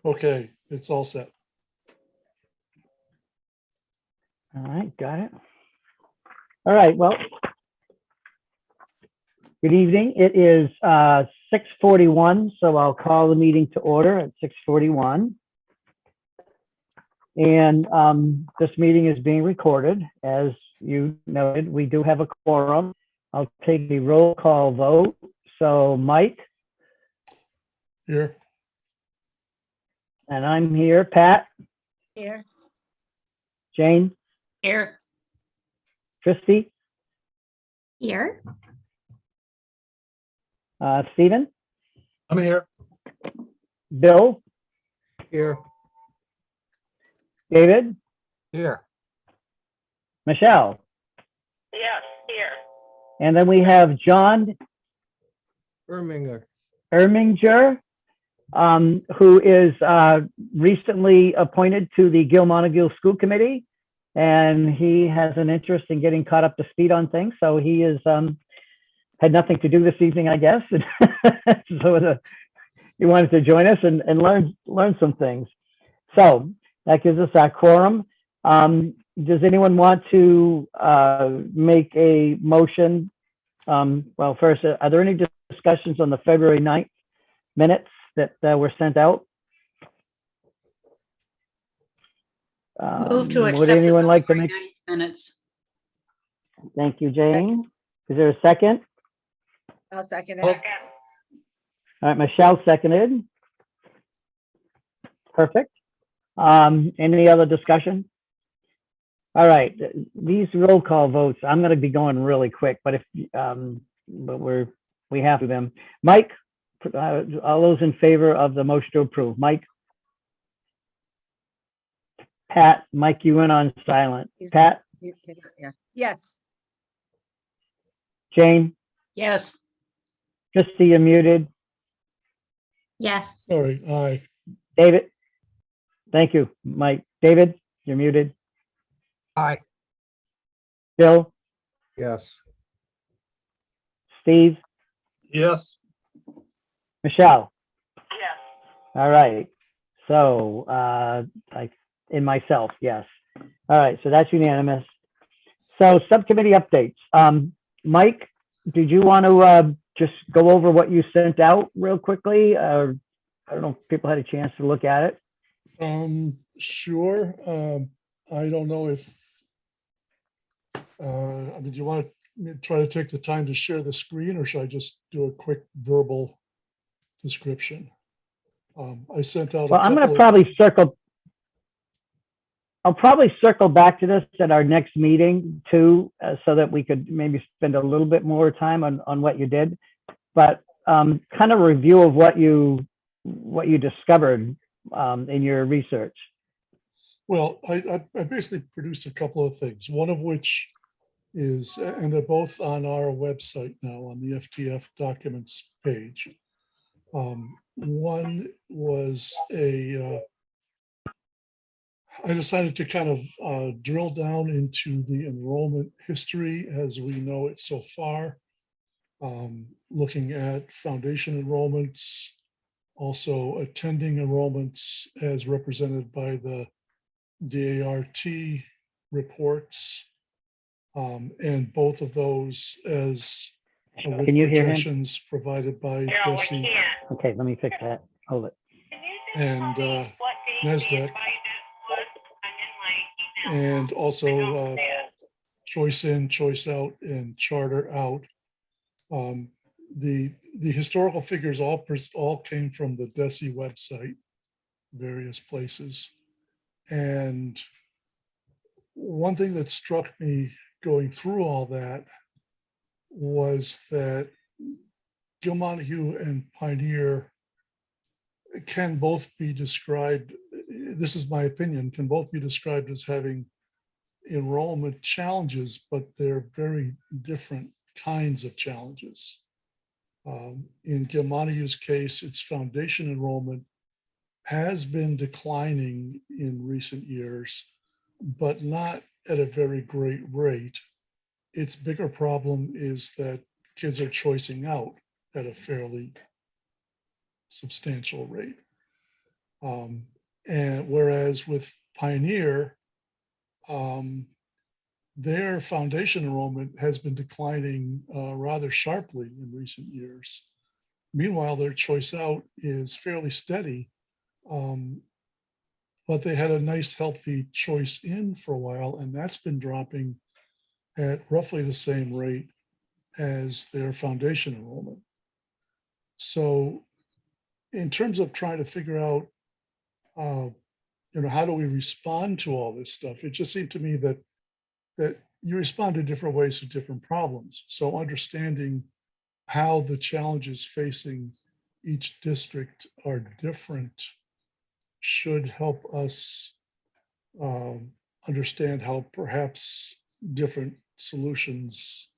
Okay, it's all set. All right, got it. All right, well, good evening. It is 6:41, so I'll call the meeting to order at 6:41. And this meeting is being recorded. As you noted, we do have a quorum. I'll take the roll call vote. So Mike, Here, and I'm here. Pat, Here. Jane, Here. Christy, Here. Stephen, I'm here. Bill, Here. David, Here. Michelle. Yes, here. And then we have John Erminger. Erminger, who is recently appointed to the Gil-Montague School Committee, and he has an interest in getting caught up to speed on things. So he is had nothing to do this evening, I guess. So he wanted to join us and learn some things. So that gives us our quorum. Does anyone want to make a motion? Well, first, are there any discussions on the February 9th minutes that were sent out? Move to accept. Would anyone like to make? Minutes. Thank you, Jane. Is there a second? I'll second Oh. it. All right, Michelle seconded. Perfect. Any other discussion? All right, these roll call votes, I'm going to be going really quick, but we have to them. Mike, all those in favor of the motion to approve? Mike? Pat, Mike, you went on silent. Pat? Yeah. Yes. Jane? Yes. Christy, you're muted. Yes. Sorry, aye. David? Thank you, Mike. David, you're muted. Aye. Bill? Yes. Steve? Yes. Michelle? Yes. All right. So, in myself, yes. All right, so that's unanimous. So subcommittee updates. Mike, did you want to just go over what you sent out real quickly? I don't know if people had a chance to look at it. Sure. I don't know if, did you want to try to take the time to share the screen, or should I just do a quick verbal description? I sent out. Well, I'm going to probably circle. I'll probably circle back to this at our next meeting too, so that we could maybe spend a little bit more time on what you did, but kind of review of what you discovered in your research. Well, I basically produced a couple of things, one of which is, and they're both on our website now on the FTF documents page. One was I decided to kind of drill down into the enrollment history as we know it so far, looking at foundation enrollments, also attending enrollments as represented by the DART reports, and both of those as with Can you hear him? projections provided by DESI Okay, let me fix that. Hold it. and NASDAQ, and also choice in, choice out, and charter out. The historical figures all came from the DESI website, various places. And one thing that struck me going through all that was that Gil-Montague and Pioneer can both be described, this is my opinion, can both be described as having enrollment challenges, but they're very different kinds of challenges. In Gil-Montague's case, its foundation enrollment has been declining in recent years, but not at a very great rate. Its bigger problem is that kids are choicing out at a fairly substantial rate. And whereas with Pioneer, their foundation enrollment has been declining rather sharply in recent years. Meanwhile, their choice out is fairly steady, but they had a nice healthy choice in for a while, and that's been dropping at roughly the same rate as their foundation enrollment. So in terms of trying to figure out, how do we respond to all this stuff? It just seemed to me that you respond in different ways to different problems. So understanding how the challenges facing each district are different should help us understand how perhaps different solutions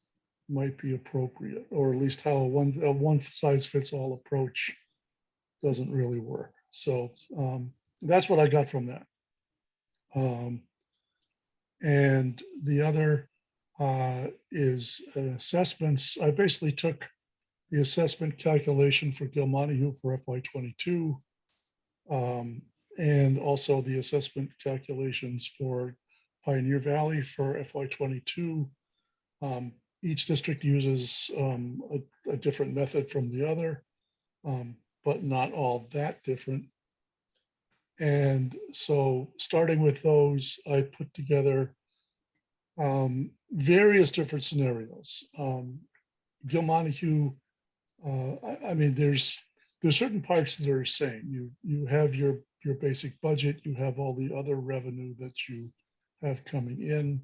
might be appropriate, or at least how a one size fits all approach doesn't really work. So that's what I got from that. And the other is assessments. I basically took the assessment calculation for Gilmonte for FY22, and also the assessment calculations for Pioneer Valley for FY22. Each district uses a different method from the other, but not all that different. And so starting with those, I put together various different scenarios. Gilmonte, I mean, there's certain parts that are the same. You have your basic budget, you have all the other revenue that you have coming in,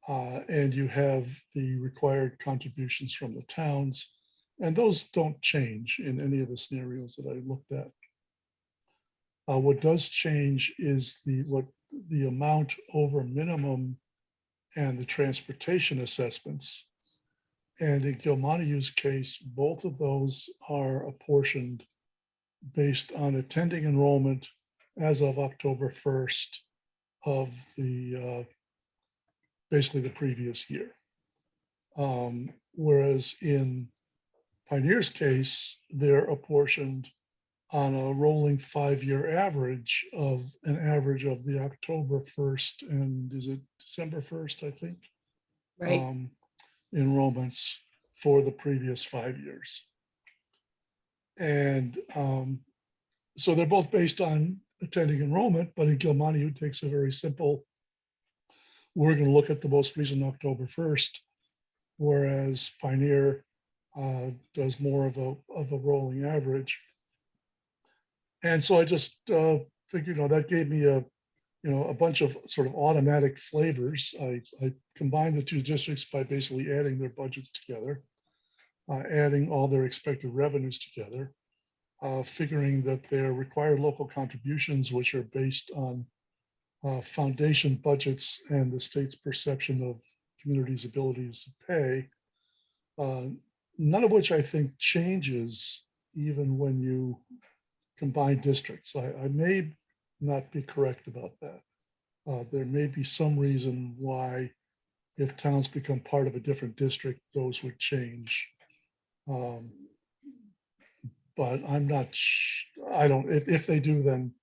and you have the required contributions from the towns, and those don't change in any of the scenarios that I looked at. What does change is the amount over minimum and the transportation assessments. And in Gilmonte's case, both of those are apportioned based on attending enrollment as of October 1st of the basically the previous year. Whereas in Pioneer's case, they're apportioned on a rolling 5-year average of the October 1st and is it December 1st, I think? Right. Enrollments for the previous 5 years. And so they're both based on attending enrollment, but in Gilmonte, who takes a very simple, we're going to look at the most recent October 1st, whereas Pioneer does more of a rolling average. And so I just figured, that gave me a bunch of sort of automatic flavors. I combined the two districts by basically adding their budgets together, adding all their expected revenues together, figuring that their required local contributions, which are based on foundation budgets and the state's perception of communities' abilities to pay, none of which I think changes even when you combine districts. I may not be correct about that. There may be some reason why, if towns become part of a different district, those would change. But I'm not, I don't, if they do, then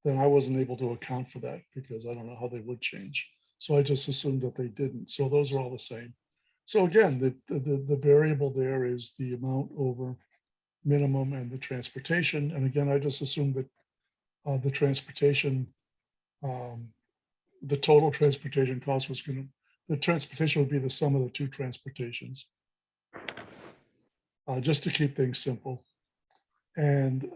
I wasn't able to account for that because I don't know how they would change. So I just assumed that they didn't. So those are all the same. So again, the variable there is the amount over minimum and the transportation. And again, I just assumed that the transportation, the total transportation cost was the transportation would be the sum of the two transportations. Just to keep things simple. And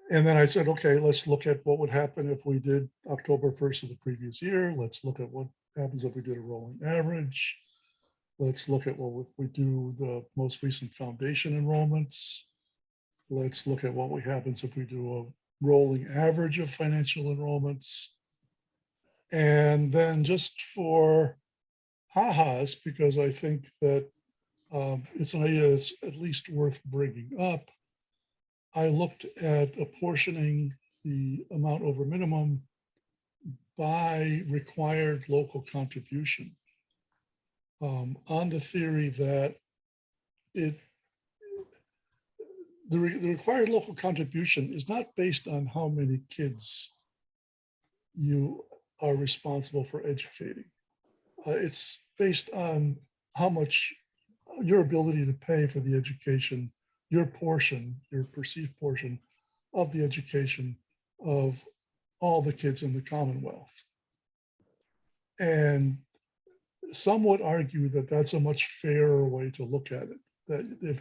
then I said, okay, let's look at what would happen if we did October 1st of the previous year. Let's look at what happens if we did a rolling average. Let's look at what if we do the most recent foundation enrollments. Let's look at what happens if we do a rolling average of financial enrollments. And then just for ha-has, because I think that it's an idea that's at least worth bringing up, I looked at apportioning the amount over minimum by required local contribution, on the theory that the required local contribution is not based on how many kids you are responsible for educating. It's based on how much your ability to pay for the education, your portion, your perceived portion of the education of all the kids in the Commonwealth. And some would argue that that's a much fairer way to look at it. That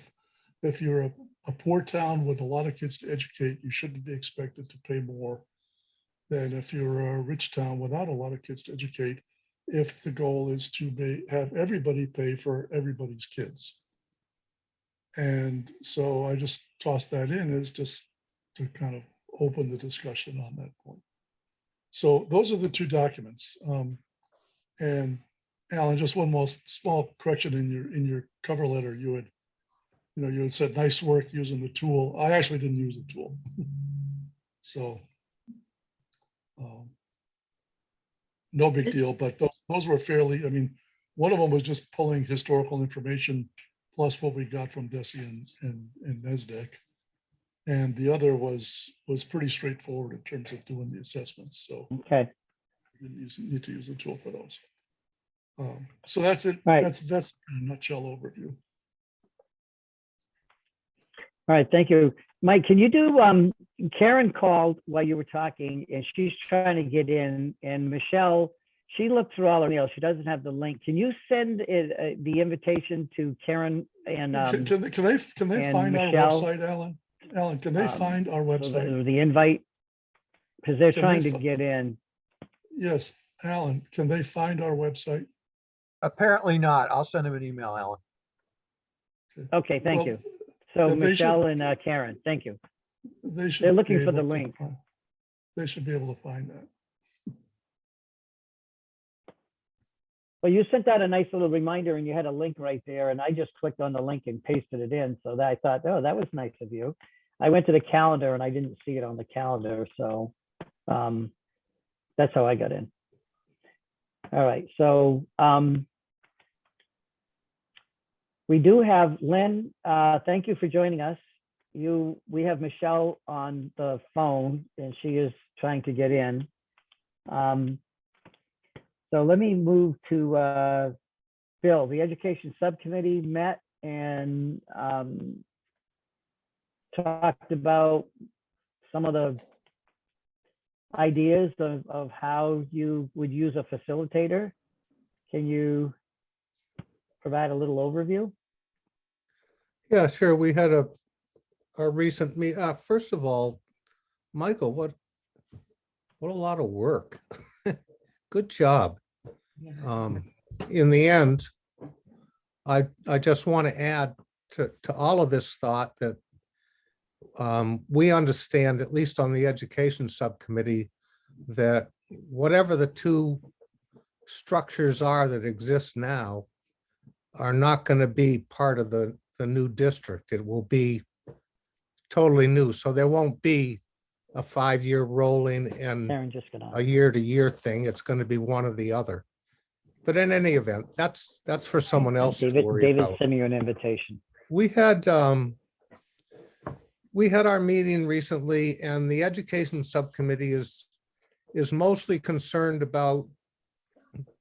if you're a poor town with a lot of kids to educate, you shouldn't be expected to pay more than if you're a rich town without a lot of kids to educate, if the goal is to have everybody pay for everybody's kids. And so I just tossed that in as just to kind of open the discussion on that point. So those are the two documents. And Alan, just one more small correction in your cover letter. You had said nice work using the tool. I actually didn't use the tool. So no big deal, but those were fairly, I mean, one of them was just pulling historical information plus what we got from DESI and NESDEC. And the other was pretty straightforward in terms of doing the assessments. So Okay. you didn't need to use the tool for those. So that's it. Right. That's a nutshell overview. All right, thank you. Mike, can you do, Karen called while you were talking and she's trying to get in, and Michelle, she looked through all her emails. She doesn't have the link. Can you send it, the invitation to Karen and Can they and find our Michelle, website, Alan? Alan, can they find our website? the invite? Because they're Can they trying to fi- get in. Yes, Alan, can they find our website? Apparently not. I'll send him an email, Alan. Okay, thank Well, you. So then they should- Michelle and Karen, thank you. They should. They're be looking for the able to link. find- They should be able to find that. Well, you sent out a nice little reminder and you had a link right there, and I just clicked on the link and pasted it in. So that I thought, oh, that was nice of you. I went to the calendar and I didn't see it on the calendar. So that's how I got in. All right. So we do have Lynn. Thank you for joining us. We have Michelle on the phone and she is trying to get in. So let me move to Bill. The Education Subcommittee met and talked about some of the ideas of how you would use a facilitator. Can you provide a little overview? Yeah, sure. We had a recent meet. First of all, Michael, what a lot of work. Good job. In the end, I just want to add to all of this thought that we understand, at least on the Education Subcommittee, that whatever the two structures are that exist now are not going to be part of the new district. It will be totally new. So there won't be a 5-year rolling and Karen just got a on. year-to-year thing. It's going to be one or the other. But in any event, that's for someone else to worry David about. sent me an invitation. We had our meeting recently, and the Education Subcommittee is mostly concerned about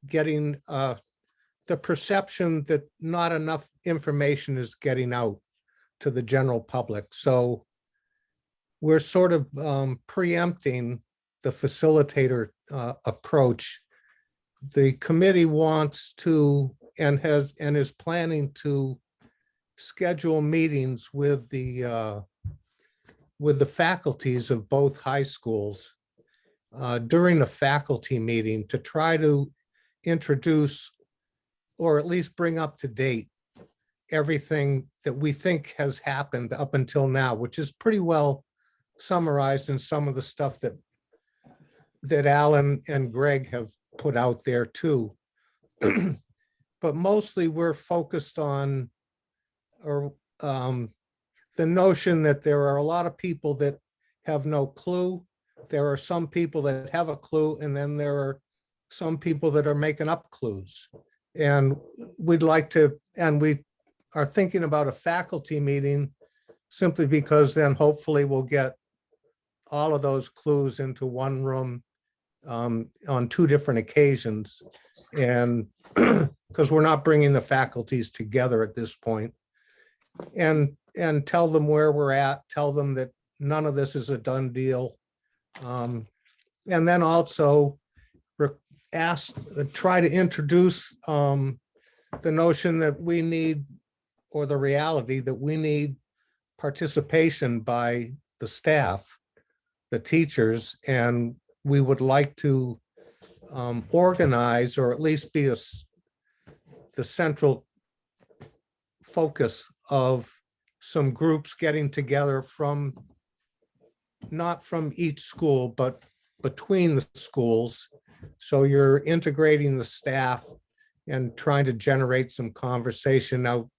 getting the perception that not enough information is getting out to the general public. So we're sort of preempting the facilitator approach. The committee wants to and is planning to schedule meetings with the faculties of both high schools during the faculty meeting to try to introduce or at least bring up to date everything that we think has happened up until now, which is pretty well summarized in some of the stuff that Alan and Greg have put out there too. But mostly we're focused on the notion that there are a lot of people that have no clue. There are some people that have a clue, and then there are some people that are making up clues. And we'd like to, and we are thinking about a faculty meeting simply because then hopefully we'll get all of those clues into one room on two different occasions. And because we're not bringing the faculties together at this point, and tell them where we're at, tell them that none of this is a done deal. And then also try to introduce the notion that we need, or the reality that we need participation by the staff, the teachers, and we would like to organize, or at least be the central focus of some groups getting together from, not from each school, but between the schools. So you're integrating the staff and trying to generate some conversation. Now,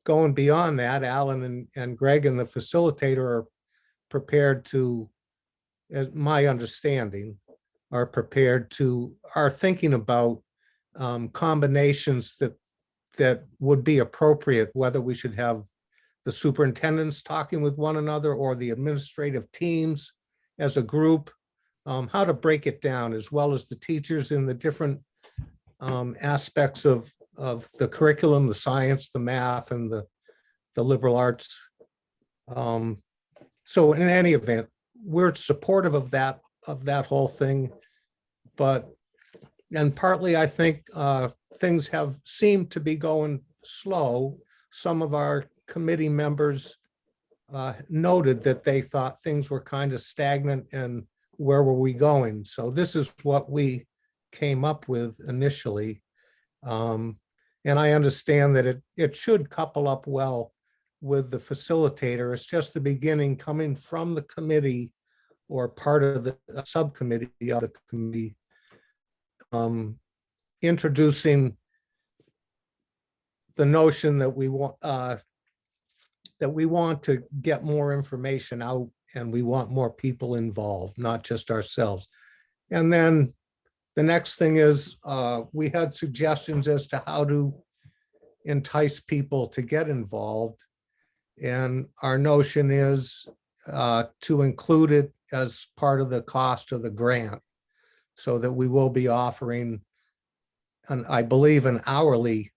going beyond that, Alan and Greg and the facilitator are prepared to, as my understanding, are thinking about combinations that would be appropriate, whether we should have the superintendents talking with one another or the administrative teams as a group, how to break it down, as well as the teachers in the different aspects of the curriculum, the science, the math, and the liberal arts. So in any event, we're supportive of that whole thing. And partly, I think things have seemed to be going slow. Some of our committee members noted that they thought things were kind of stagnant, and where were we going? So this is what we came up with initially. And I understand that it should couple up well with the facilitator. It's just the beginning, coming from the committee or part of the subcommittee of the committee, introducing the notion that we want to get more information out, and we want more people involved, not just ourselves. And then the next thing is we had suggestions as to how to entice people to get involved. And our notion is to include it as part of the cost of the grant, so that we will be offering I believe an hourly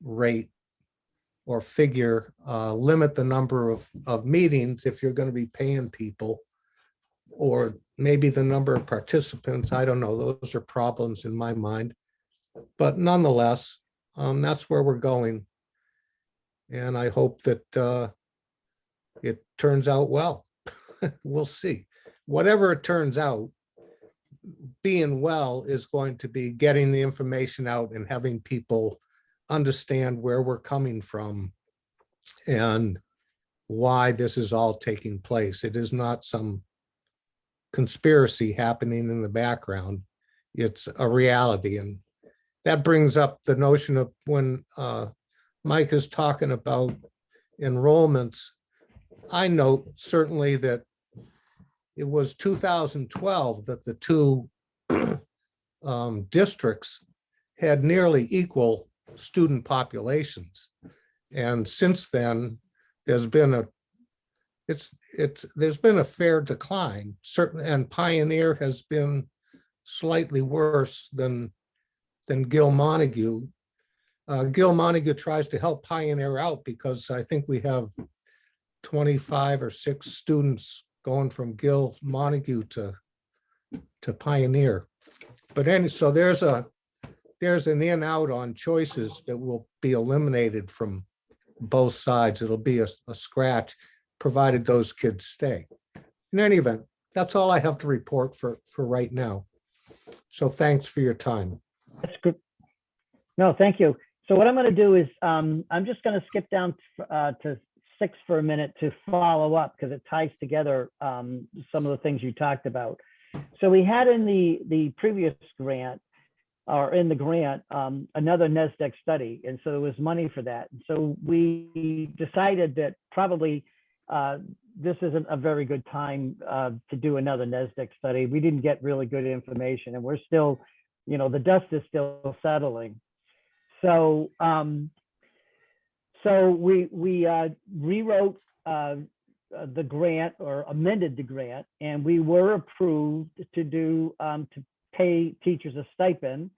rate or figure, limit the number of meetings if you're going to be paying people, or maybe the number of participants. I don't know. Those are problems in my mind. But nonetheless, that's where we're going. And I hope that it turns out well. We'll see. Whatever it turns out, being well is going to be getting the information out and having people understand where we're coming from and why this is all taking place. It is not some conspiracy happening in the background. It's a reality. And that brings up the notion of when Mike is talking about enrollments. I note certainly that it was 2012 that the two districts had nearly equal student populations. And since then, there's been a fair decline, certainly, and Pioneer has been slightly worse than Gil Montague. Gil Montague tries to help Pioneer out because I think we have 25 or 6 students going from Gil Montague to Pioneer. But so there's an in out on choices that will be eliminated from both sides. It'll be a scratch, provided those kids stay. In any event, that's all I have to report for right now. So thanks for your time. That's good. No, thank you. So what I'm going to do is I'm just going to skip down to 6 for a minute to follow up, because it ties together some of the things you talked about. So we had in the previous grant, or in the grant, another NESDEC study. And so there was money for that. And so we decided that probably this isn't a very good time to do another NESDEC study. We didn't get really good information, and we're still, the dust is still settling. So we rewrote the grant or amended the grant, and we were approved to do to pay teachers a stipend.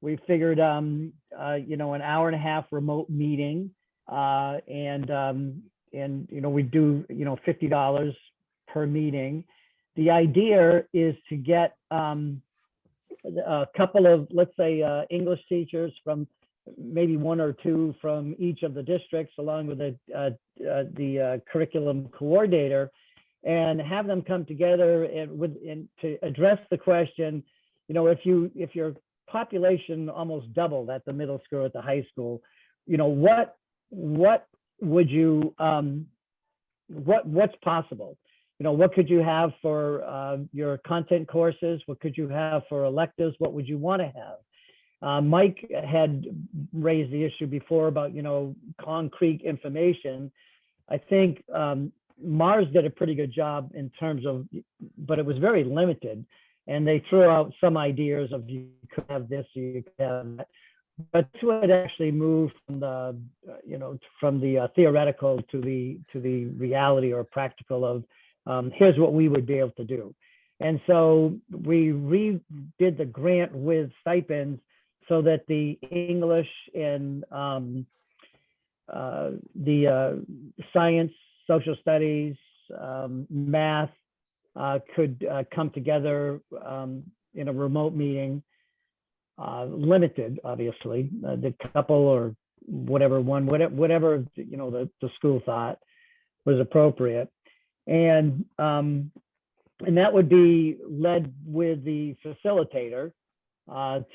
We figured, an hour and a half remote meeting, and we do, $50 per meeting. The idea is to get a couple of, let's say, English teachers from maybe one or two from each of the districts, along with the curriculum coordinator, and have them come together and to address the question, if your population almost doubled at the middle school, at the high school, what would you, what's possible? What could you have for your content courses? What could you have for electives? What would you want to have? Mike had raised the issue before about, concrete information. I think Mars did a pretty good job in terms of, but it was very limited. And they threw out some ideas of, you could have this, you could have that. But this would actually move from the, from the theoretical to the reality or practical of, here's what we would be able to do. And so we redid the grant with stipends so that the English and the science, social studies, math could come together in a remote meeting, limited, obviously, the couple or whatever the school thought was appropriate. And that would be led with the facilitator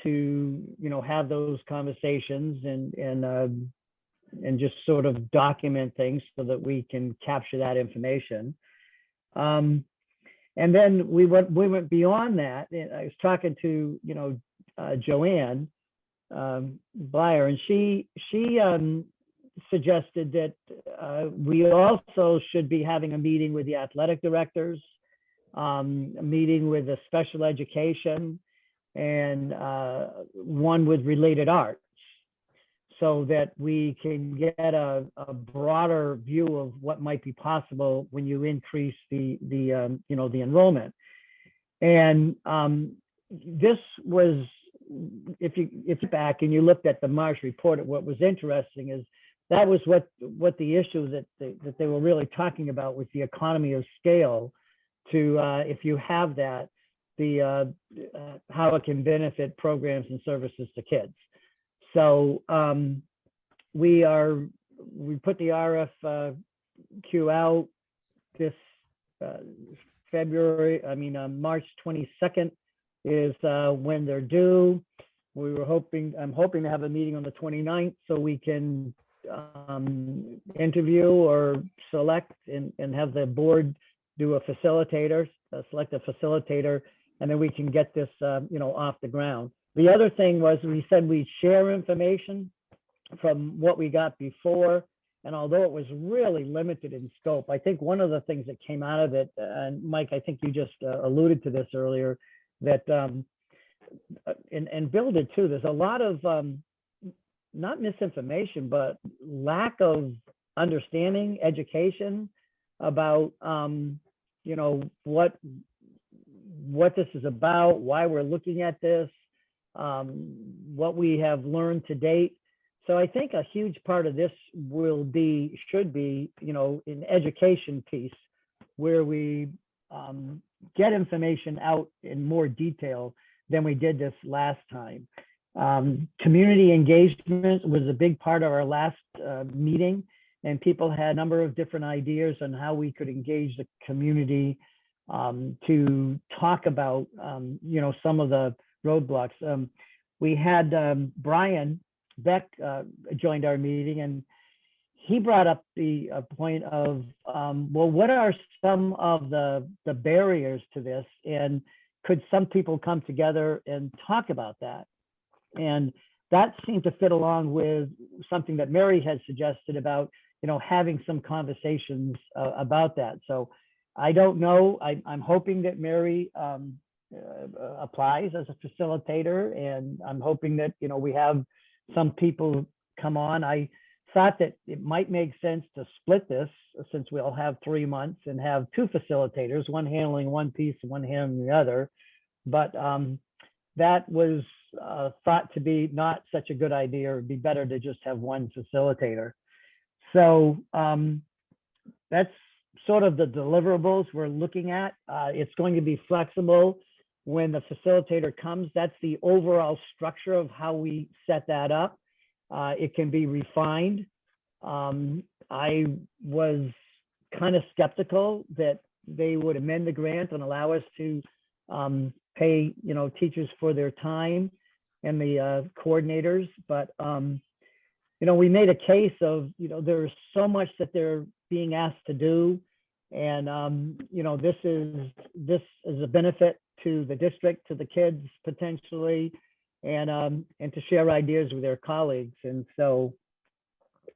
to have those conversations and just sort of document things so that we can capture that information. And then we went beyond that. I was talking to Joanne Blyer, and she suggested that we also should be having a meeting with the athletic directors, a meeting with the special education, and one with related arts, so that we can get a broader view of what might be possible when you increase the enrollment. And this was, if you back and you looked at the Marsh report, what was interesting is that was what the issue that they were really talking about was the economy of scale, to if you have that, the how it can benefit programs and services to kids. So we put the RFQ out this March 22nd is when they're due. I'm hoping to have a meeting on the 29th so we can interview or select and have the board do a facilitator, select a facilitator, and then we can get this off the ground. The other thing was, we said we'd share information from what we got before. And although it was really limited in scope, I think one of the things that came out of it, and Mike, I think you just alluded to this earlier, that, and Bill did too, there's a lot of, not misinformation, but lack of understanding, education about, what this is about, why we're looking at this, what we have learned to date. So I think a huge part of this should be, an education piece where we get information out in more detail than we did this last time. Community engagement was a big part of our last meeting, and people had a number of different ideas on how we could engage the community to talk about, some of the roadblocks. We had Brian Beck joined our meeting, and he brought up the point of, well, what are some of the barriers to this, and could some people come together and talk about that? And that seemed to fit along with something that Mary had suggested about, having some conversations about that. So I don't know. I'm hoping that Mary applies as a facilitator, and I'm hoping that we have some people come on. I thought that it might make sense to split this, since we'll have 3 months, and have two facilitators, one handling one piece and one handling the other. But that was thought to be not such a good idea. It'd be better to just have one facilitator. So that's sort of the deliverables we're looking at. It's going to be flexible when the facilitator comes. That's the overall structure of how we set that up. It can be refined. I was kind of skeptical that they would amend the grant and allow us to pay, teachers for their time and the coordinators. But, we made a case of, there's so much that they're being asked to do. And, this is a benefit to the district, to the kids potentially, and to share ideas with their colleagues. And so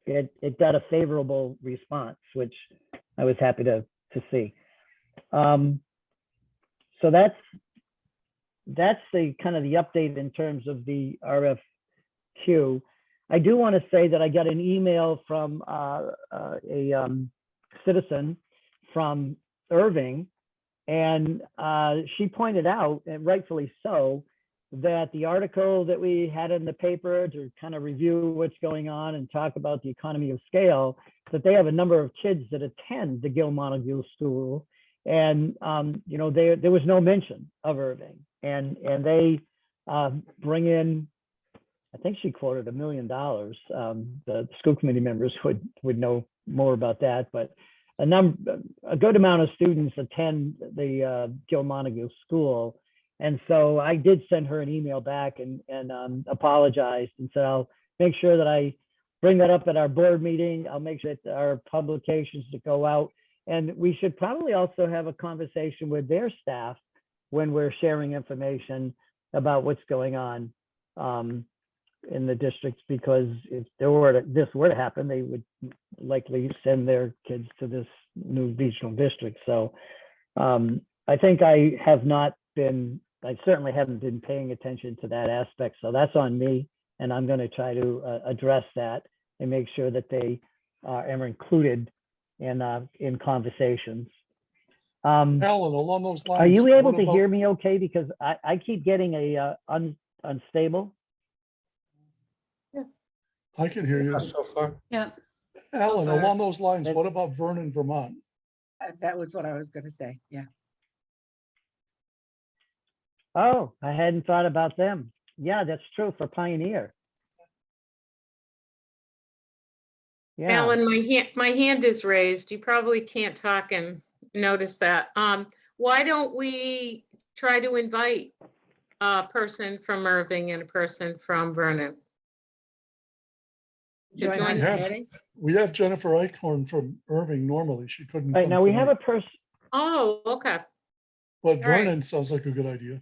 it got a favorable response, which I was happy to see. So that's the kind of the update in terms of the RFQ. I do want to say that I got an email from a citizen from Irving, and she pointed out, and rightfully so, that the article that we had in the paper to kind of review what's going on and talk about the economy of scale, that they have a number of kids that attend the Gil Montague School, and there was no mention of Irving, and they bring in, I think she quoted $1 million. The school committee members would know more about that, but a good amount of students attend the Gil Montague School. And so I did send her an email back and apologized and said, I'll make sure that I bring that up at our board meeting. I'll make sure that our publications to go out. And we should probably also have a conversation with their staff when we're sharing information about what's going on in the districts, because if this were to happen, they would likely send their kids to this new regional district. So I think I certainly haven't been paying attention to that aspect. So that's on me, and I'm going to try to address that and make sure that they are included in conversations. Alan, along those lines. Are you able what to about- hear me okay? Because I keep getting a unstable. I can hear you. So far. Yeah. Alan, far. along those lines, It- what about Vernon, Vermont? That was what I was gonna say, yeah. Oh, I hadn't thought about them. Yeah, that's true for Pioneer. Yeah, Alan, my hand is raised. You probably can't talk and notice that. Why don't we try to invite a person from Irving and a person from Vernon? To Join join the the- committee? We have Jennifer Eichhorn from Irving normally. She couldn't. right come now we have a tonight. person, Oh, okay. But all right. Vernon sounds like a good idea.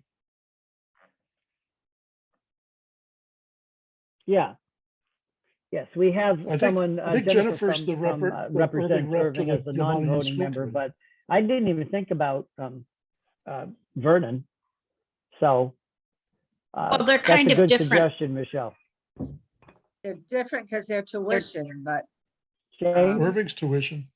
yeah. Yes, we have I think- someone, I think Jennifer Jennifer's the from, Irving represents rep to Irving the as the Gil Montague non-voting School member, Committee. but I didn't even think about Vernon. So Well, they're that's kind a of good different. suggestion, Michelle. They're different because they're tuition, but Jane? Irving's tuition.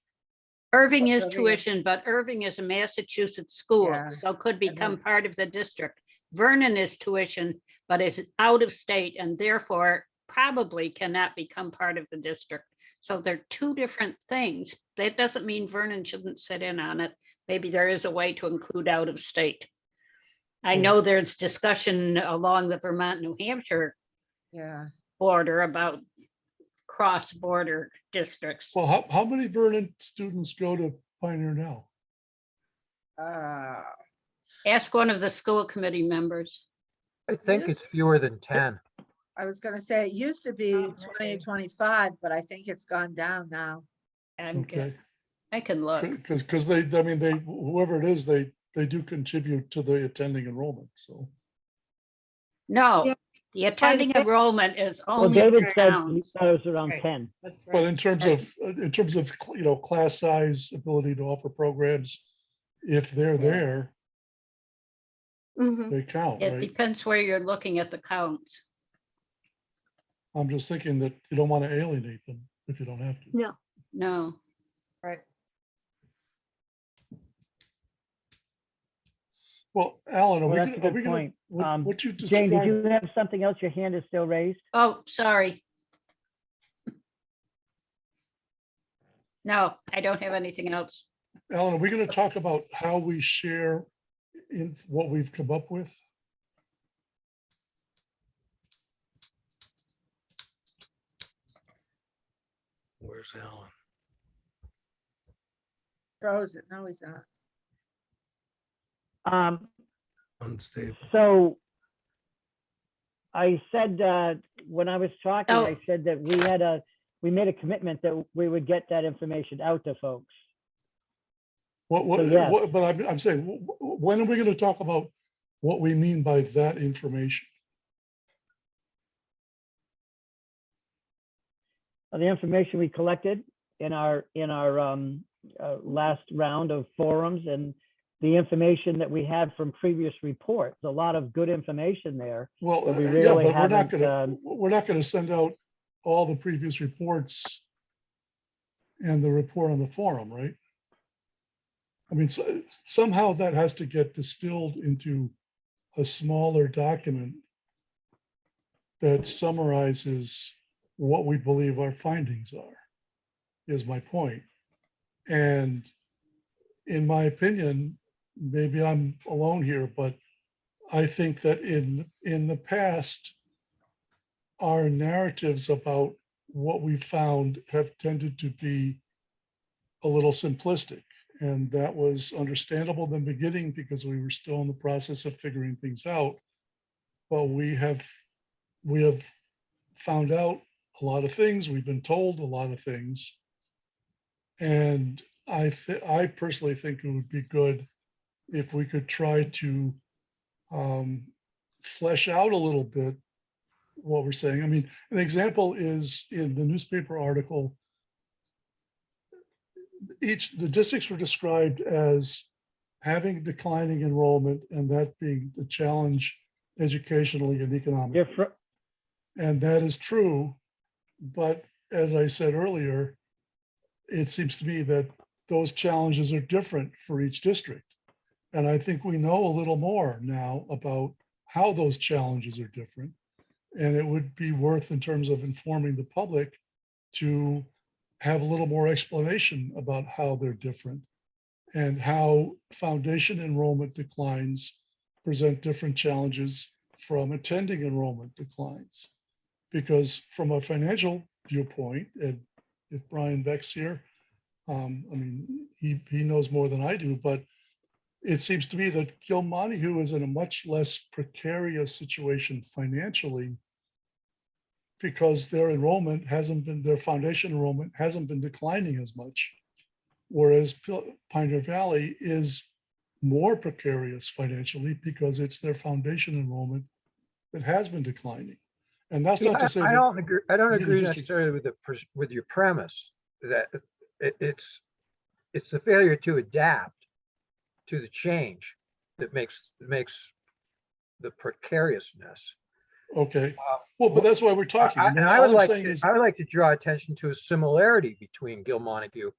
Irving is Irving is- tuition, but Irving is a Massachusetts school, Yeah. so could And then- become part of the district. Vernon is tuition, but is out of state and therefore probably cannot become part of the district. So they're two different things. That doesn't mean Vernon shouldn't sit in on it. Maybe there is a way to include out of state. I Yeah. know there's discussion along the Vermont, New Hampshire yeah. border about cross-border districts. Well, how many Vernon students go to Pioneer now? Ask one of the school committee members. I think it's fewer than 10. I was gonna say, it used to be 20 or 25, but I think it's gone down now. And Okay, I can look. because they, whoever it is, they do contribute to the attending enrollment, so. No, Yeah. the attending enrollment is Well, only David for said he towns. thought it was around Right. 10. But in terms of, class size, ability to offer programs, if they're there, Mhm. they count, It right? depends where you're looking at the counts. I'm just thinking that you don't want to alienate them. if you don't have to. No, No, Right. Well, Alan, are Well, we that's a gonna, are we good gonna, point. what you Jane, did described, you have something else? Your hand is still raised? oh, sorry. No, I don't have anything else. Alan, are we gonna talk about how we share in what we've come up with? Where's Alan? Frozen. No, he's not. Unstable. So I said, when I was talking, Oh. I said that we made a commitment that we would get that information out to folks. So, yes. But I'm saying, when are we gonna talk about what we mean by that information? The information we collected in our last round of forums and the information that we had from previous reports, a lot of good information there. Well, But we yeah, really but we're not haven't, gonna, we're not gonna send out all the previous reports and the report on the forum, right? I mean, somehow that has to get distilled into a smaller document that summarizes what we believe our findings are, is my point. And in my opinion, maybe I'm alone here, but I think that in the past, our narratives about what we found have tended to be a little simplistic. And that was understandable in the beginning because we were still in the process of figuring things out. But we have found out a lot of things. We've been told a lot of things. And I personally think it would be good if we could try to flesh out a little bit what we're saying. I mean, an example is in the newspaper article, the districts were described as having declining enrollment and that being the challenge educationally and economically. different, And that is true. But as I said earlier, it seems to me that those challenges are different for each district. And I think we know a little more now about how those challenges are different. And it would be worth, in terms of informing the public, to have a little more explanation about how they're different and how foundation enrollment declines present different challenges from attending enrollment declines. Because from a financial viewpoint, and if Brian Beck's here, I mean, he knows more than I do, but it seems to me that Gilmontague is in a much less precarious situation financially because their foundation enrollment hasn't been declining as much. Whereas Pioneer Valley is more precarious financially because it's their foundation enrollment that has been declining. And that's not to say I that don't agree. I don't neither agree district- necessarily with your premise that it's the failure to adapt to the change that makes the precariousness. Okay, well, but that's why we're talking. And I all would I'm like saying to is- I would like to draw attention to a similarity between Gilmontague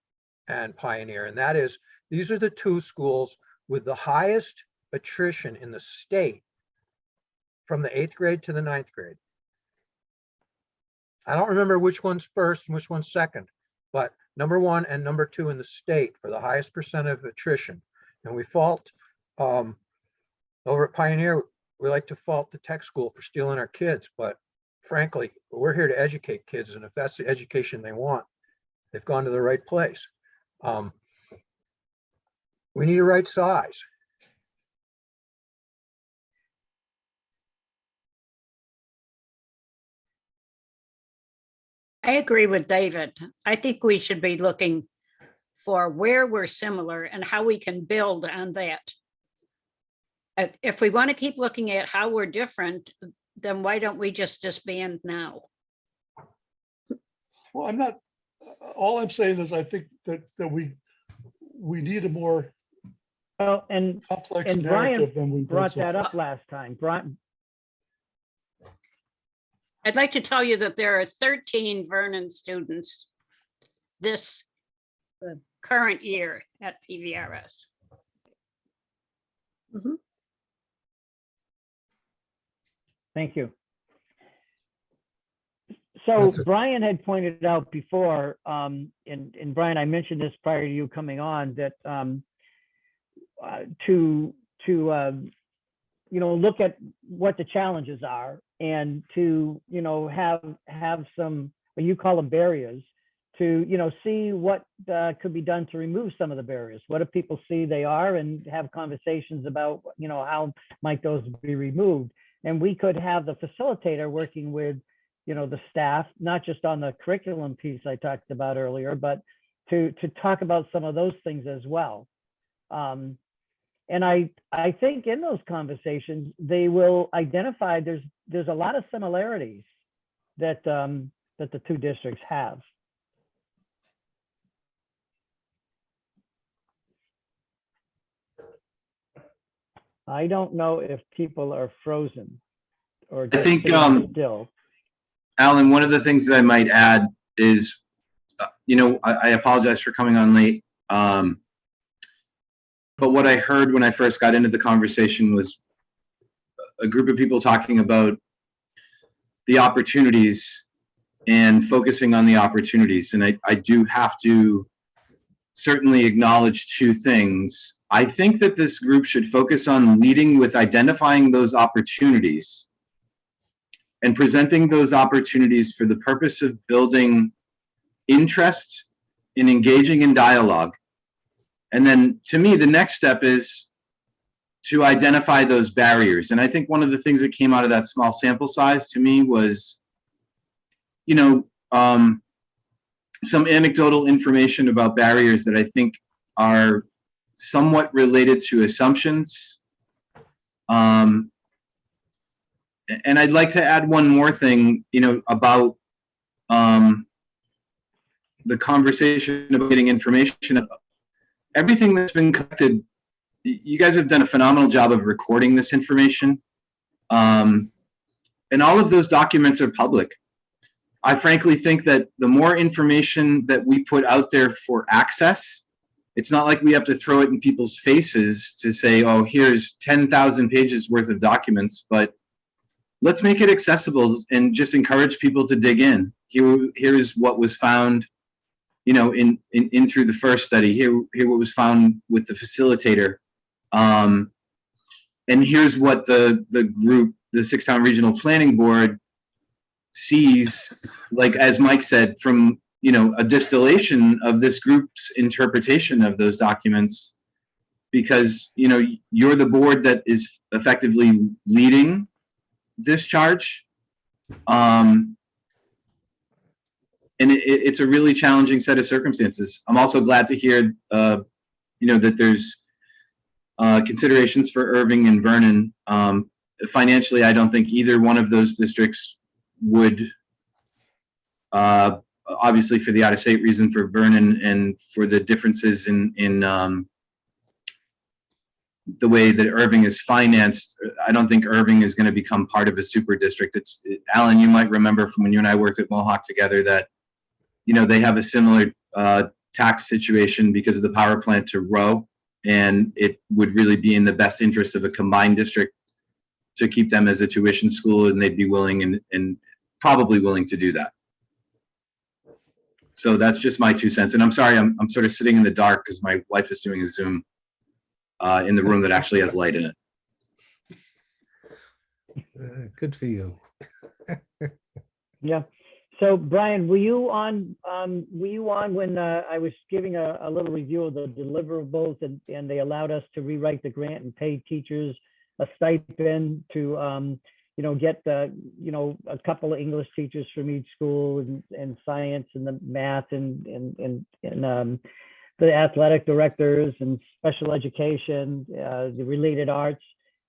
and Pioneer, and that is these are the two schools with the highest attrition in the state from the 8th grade to the 9th grade. I don't remember which one's first and which one's second, but number 1 and number 2 in the state for the highest percent of attrition. And we fault over at Pioneer, we like to fault the tech school for stealing our kids, but frankly, we're here to educate kids, and if that's the education they want, they've gone to the right place. We need a right size. I agree with David. I think we should be looking for where we're similar and how we can build on that. If we want to keep looking at how we're different, then why don't we just disband now? Well, I'm not, all I'm saying is I think that we need a more well, and complex And Brian narrative than we've got brought so that far. up last time. Brian, I'd like to tell you that there are 13 Vernon students this Good. current year at PVRS. Thank you. So That's it. Brian had pointed out before, and Brian, I mentioned this prior to you coming on, that to look at what the challenges are and to have some, what you call them barriers, to see what could be done to remove some of the barriers. What do people see they are, and have conversations about how might those be removed. And we could have the facilitator working with the staff, not just on the curriculum piece I talked about earlier, but to talk about some of those things as well. And I think in those conversations, they will identify there's a lot of similarities that that the two districts have. I don't know if people are frozen or just think, sitting still. Alan, one of the things that I might add is, I apologize for coming on late. But what I heard when I first got into the conversation was a group of people talking about the opportunities and focusing on the opportunities. And I do have to certainly acknowledge two things. I think that this group should focus on leading with identifying those opportunities and presenting those opportunities for the purpose of building interest in engaging in dialogue. And then to me, the next step is to identify those barriers. And I think one of the things that came out of that small sample size to me was, some anecdotal information about barriers that I think are somewhat related to assumptions. And I'd like to add one more thing, about the conversation about getting information. Everything that's been collected, you guys have done a phenomenal job of recording this information. And all of those documents are public. I frankly think that the more information that we put out there for access, it's not like we have to throw it in people's faces to say, oh, here's 10,000 pages worth of documents, but let's make it accessible and just encourage people to dig in. Here is what was found, in through the first study. Here what was found with the facilitator. And here's what the group, the Six-Town Regional Planning Board, sees, like as Mike said, from a distillation of this group's interpretation of those documents, because you're the board that is effectively leading this charge. And it's a really challenging set of circumstances. I'm also glad to hear that there's considerations for Irving and Vernon. Financially, I don't think either one of those districts would, obviously for the out-of-state reason for Vernon and for the differences in the way that Irving is financed, I don't think Irving is going to become part of a super district. Alan, you might remember from when you and I worked at Mohawk together that, they have a similar tax situation because of the power plant to Rowe, and it would really be in the best interest of a combined district to keep them as a tuition school, and they'd be willing and probably willing to do that. So that's just my 2 cents. And I'm sorry, I'm sort of sitting in the dark because my wife is doing a Zoom in the room that actually has light in it. Good for you. Yeah. So Brian, were you on when I was giving a little review of the deliverables, and they allowed us to rewrite the grant and pay teachers a stipend to get a couple of English teachers from each school, and science and the math and the athletic directors and special education, the related arts,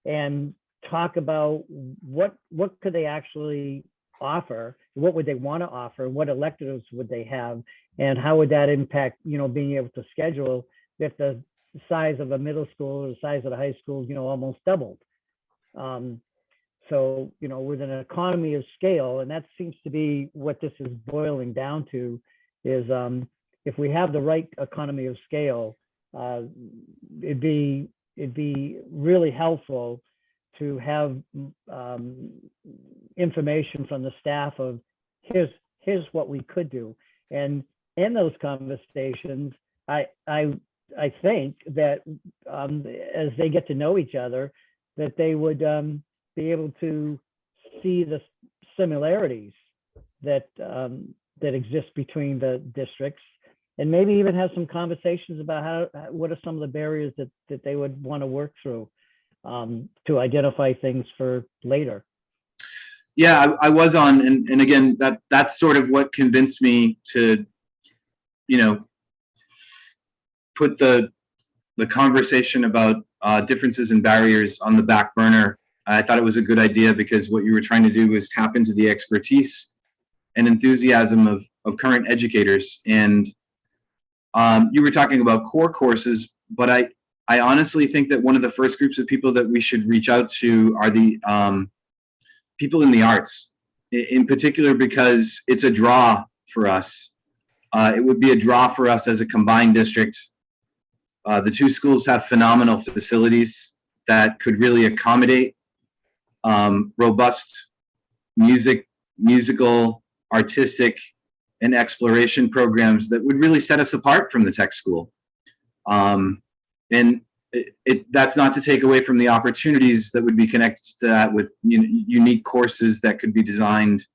and talk about what could they actually offer, what would they want to offer, what electives would they have, and how would that impact being able to schedule if the size of a middle school or the size of the high school almost doubled. So with an economy of scale, and that seems to be what this is boiling down to, is if we have the right economy of scale, it'd be really helpful to have information from the staff of here's what we could do. And in those conversations, I think that as they get to know each other, that they would be able to see the similarities that that exist between the districts, and maybe even have some conversations about what are some of the barriers that they would want to work through to identify things for later. Yeah, I was on, and again, that's sort of what convinced me to, put the conversation about differences and barriers on the back burner. I thought it was a good idea because what you were trying to do was tap into the expertise and enthusiasm of current educators. And you were talking about core courses, but I honestly think that one of the first groups of people that we should reach out to are the people in the arts, in particular, because it's a draw for us. It would be a draw for us as a combined district. The two schools have phenomenal facilities that could really accommodate robust musical, artistic, and exploration programs that would really set us apart from the tech school. And that's not to take away from the opportunities that would be connected to that with unique courses that could be designed,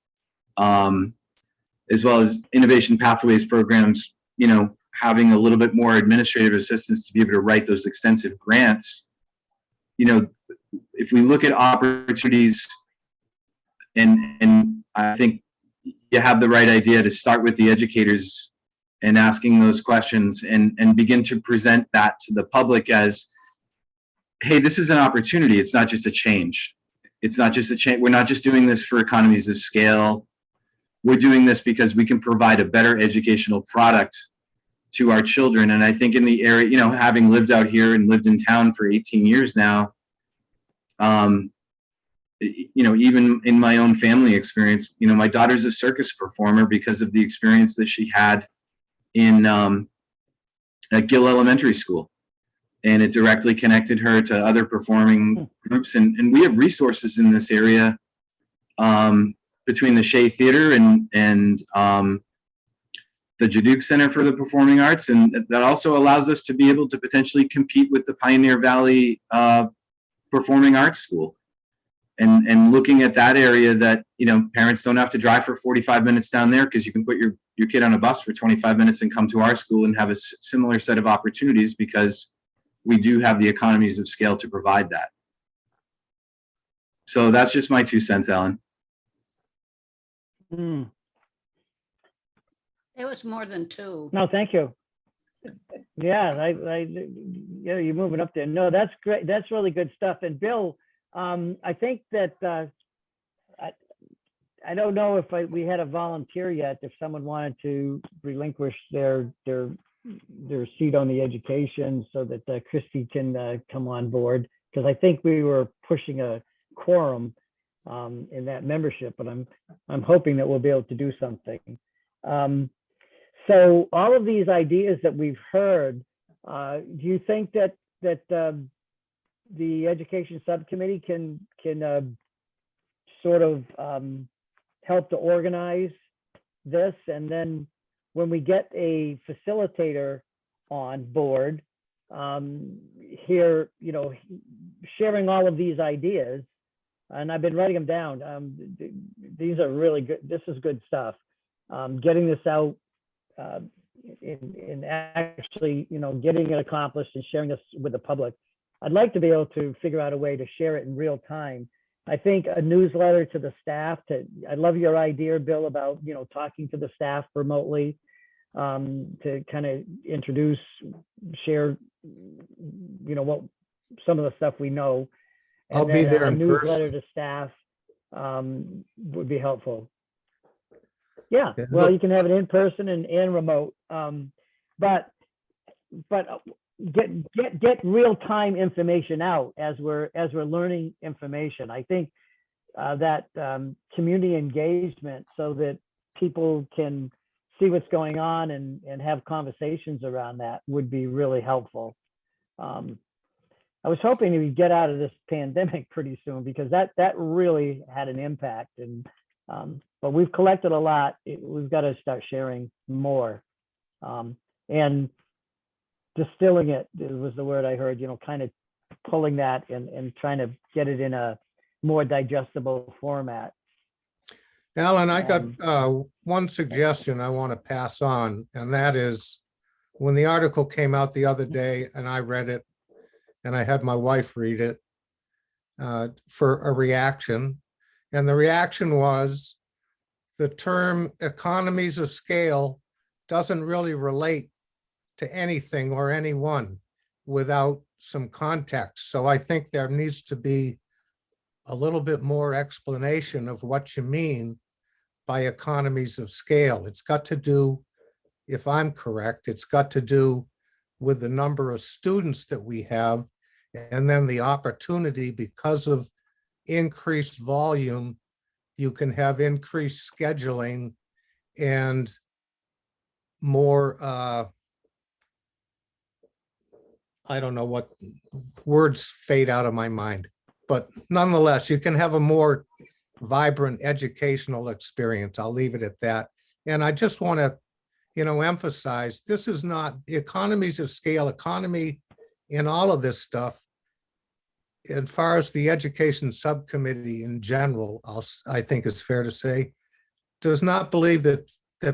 as well as innovation pathways programs, having a little bit more administrative assistance to be able to write those extensive grants. If we look at opportunities, and I think you have the right idea to start with the educators and asking those questions and begin to present that to the public as, hey, this is an opportunity. It's not just a change. It's not just a change. We're not just doing this for economies of scale. We're doing this because we can provide a better educational product to our children. And I think in the area, having lived out here and lived in town for 18 years now, even in my own family experience, my daughter's a circus performer because of the experience that she had in at Gill Elementary School. And it directly connected her to other performing groups. And we have resources in this area between the Shea Theater and the Jaduke Center for the Performing Arts. And that also allows us to be able to potentially compete with the Pioneer Valley Performing Arts School. And looking at that area that, parents don't have to drive for 45 minutes down there because you can put your kid on a bus for 25 minutes and come to our school and have a similar set of opportunities because we do have the economies of scale to provide that. So that's just my 2 cents, Alan. Mm. There was more than 2. No, thank you. Yeah, you're moving up there. No, that's great. That's really good stuff. And Bill, I think that I don't know if we had a volunteer yet. If someone wanted to relinquish their seat on the education so that Christy can come on board, because I think we were pushing a quorum in that membership, but I'm hoping that we'll be able to do something. So all of these ideas that we've heard, do you think that the education subcommittee can sort of help to organize this? And then when we get a facilitator on board here, sharing all of these ideas, and I've been writing them down. These are really good. This is good stuff. Getting this out and actually, getting it accomplished and sharing this with the public. I'd like to be able to figure out a way to share it in real time. I think a newsletter to the staff. I love your idea, Bill, about talking to the staff remotely to kind of introduce, share, what some of the stuff we know. And I'll be there a in newsletter person. to staff would be helpful. Yeah, Yeah, well, look- you can have it in person and remote, but get real time information out as we're learning information. I think that community engagement, so that people can see what's going on and have conversations around that would be really helpful. I was hoping we'd get out of this pandemic pretty soon because that really had an impact. And but we've collected a lot. We've got to start sharing more. And distilling it was the word I heard, you know, kind of pulling that and trying to get it in a more digestible format. Alan, I got one suggestion I want to pass on, and that is when the article came out the other day and I read it and I had my wife read it for a reaction. And the reaction was the term economies of scale doesn't really relate to anything or anyone without some context. So I think there needs to be a little bit more explanation of what you mean by economies of scale. It's got to do, if I'm correct, it's got to do with the number of students that we have, and then the opportunity because of increased volume, you can have increased scheduling and more, I don't know what words fade out of my mind, but nonetheless, you can have a more vibrant educational experience. I'll leave it at that. And I just want to, you know, emphasize this is not economies of scale, economy in all of this stuff. As far as the education subcommittee in general, I think it's fair to say, does not believe that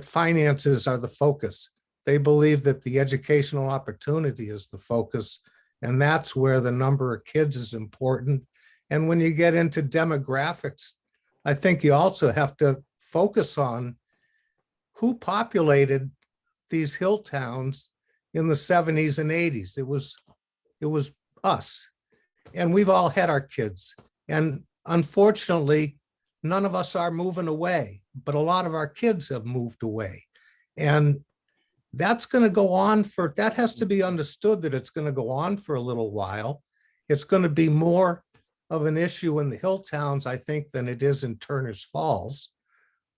finances are the focus. They believe that the educational opportunity is the focus, and that's where the number of kids is important. And when you get into demographics, I think you also have to focus on who populated these hill towns in the 70s and 80s. It was us. And we've all had our kids. And unfortunately, none of us are moving away, but a lot of our kids have moved away. And that's going to go on for, that has to be understood that it's going to go on for a little while. It's going to be more of an issue in the hill towns, I think, than it is in Turner's Falls,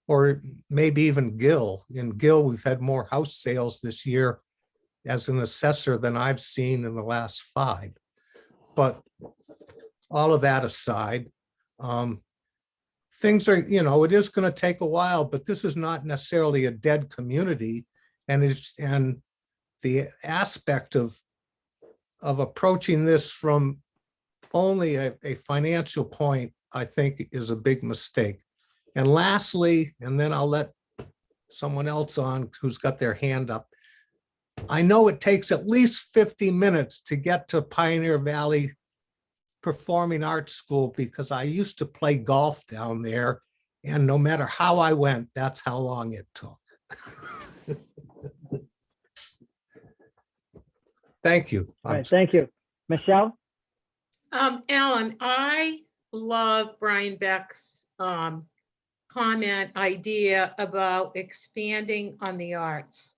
or maybe even Gill. In Gill, we've had more house sales this year as an assessor than I've seen in the last 5. But all of that aside, things are, you know, it is going to take a while, but this is not necessarily a dead community. And the aspect of approaching this from only a financial point, I think, is a big mistake. And lastly, and then I'll let someone else on who's got their hand up. I know it takes at least 50 minutes to get to Pioneer Valley Performing Arts School because I used to play golf down there, and no matter how I went, that's how long it took. Thank you. All right, thank you. Michelle? Alan, I love Brian Beck's comment idea about expanding on the arts.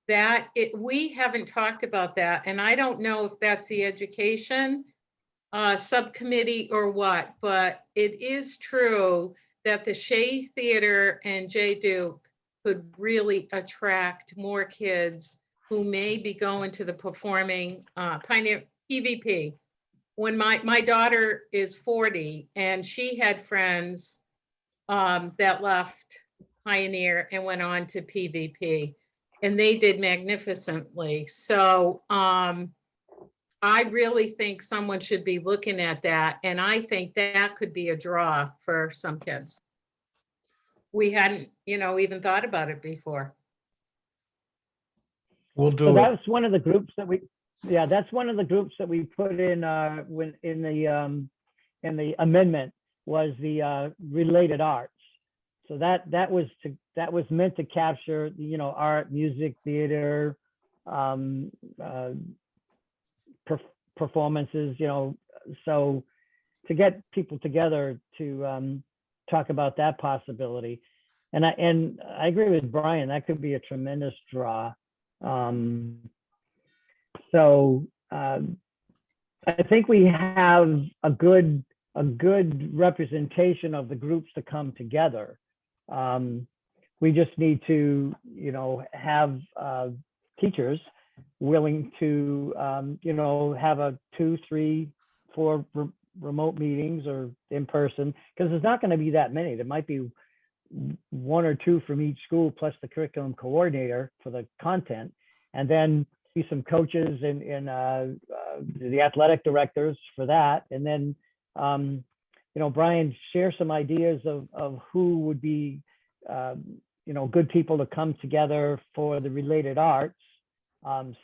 We haven't talked about that, and I don't know if that's the education subcommittee or what, but it is true that the Shea Theater and Jay Duke could really attract more kids who may be going to the performing Pioneer PVP. When my daughter is 40 and she had friends that left Pioneer and went on to PVP, and they did magnificently. So I really think someone should be looking at that. And I think that could be a draw for some kids. We hadn't, you know, even thought about it before. We'll So do it. that's one of the groups that we, yeah, that's one of the groups that we put in when in the amendment was the related arts. So that was meant to capture, you know, art, music, theater, performances, you know, so to get people together to talk about that possibility. And I agree with Brian, that could be a tremendous draw. So I think we have a good representation of the groups to come together. we just need to, have teachers willing to, have a 2, 3, 4 remote meetings or in person, because there's not going to be that many. There might be 1 or 2 from each school, plus the curriculum coordinator for the content, and then be some coaches and the athletic directors for that. And then, Brian, share some ideas of who would be, good people to come together for the related arts. And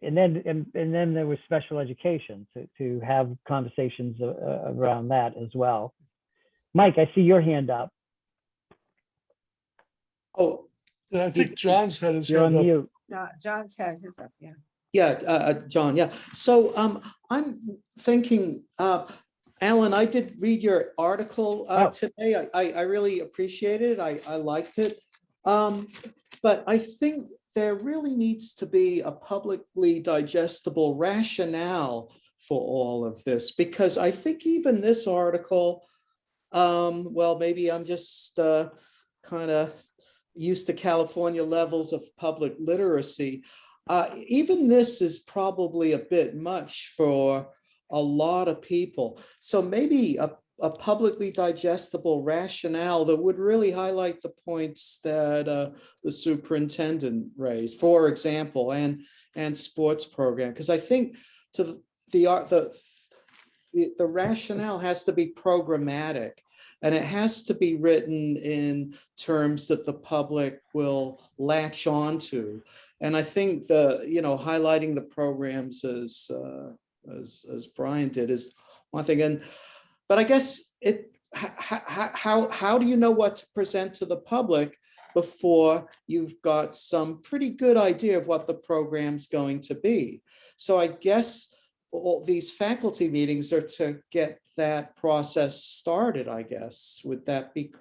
then there was special education to have conversations around that as well. Mike, I see your hand up. Oh, Yeah, I think John's had his You're on hand up. mute. John's had his up, yeah. yeah, John, yeah. So I'm thinking, Alan, I did read your article Oh. today. I really appreciated it. I liked it. But I think there really needs to be a publicly digestible rationale for all of this, because I think even this article, well, maybe I'm just kind of used to California levels of public literacy. Even this is probably a bit much for a lot of people. So maybe a publicly digestible rationale that would really highlight the points that the superintendent raised, for example, and sports program. Because I think to the rationale has to be programmatic, and it has to be written in terms that the public will latch onto. And I think highlighting the programs as Brian did is one thing. But I guess how do you know what to present to the public before you've got some pretty good idea of what the program's going to be? So I guess all these faculty meetings are to get that process started, I guess. Would that be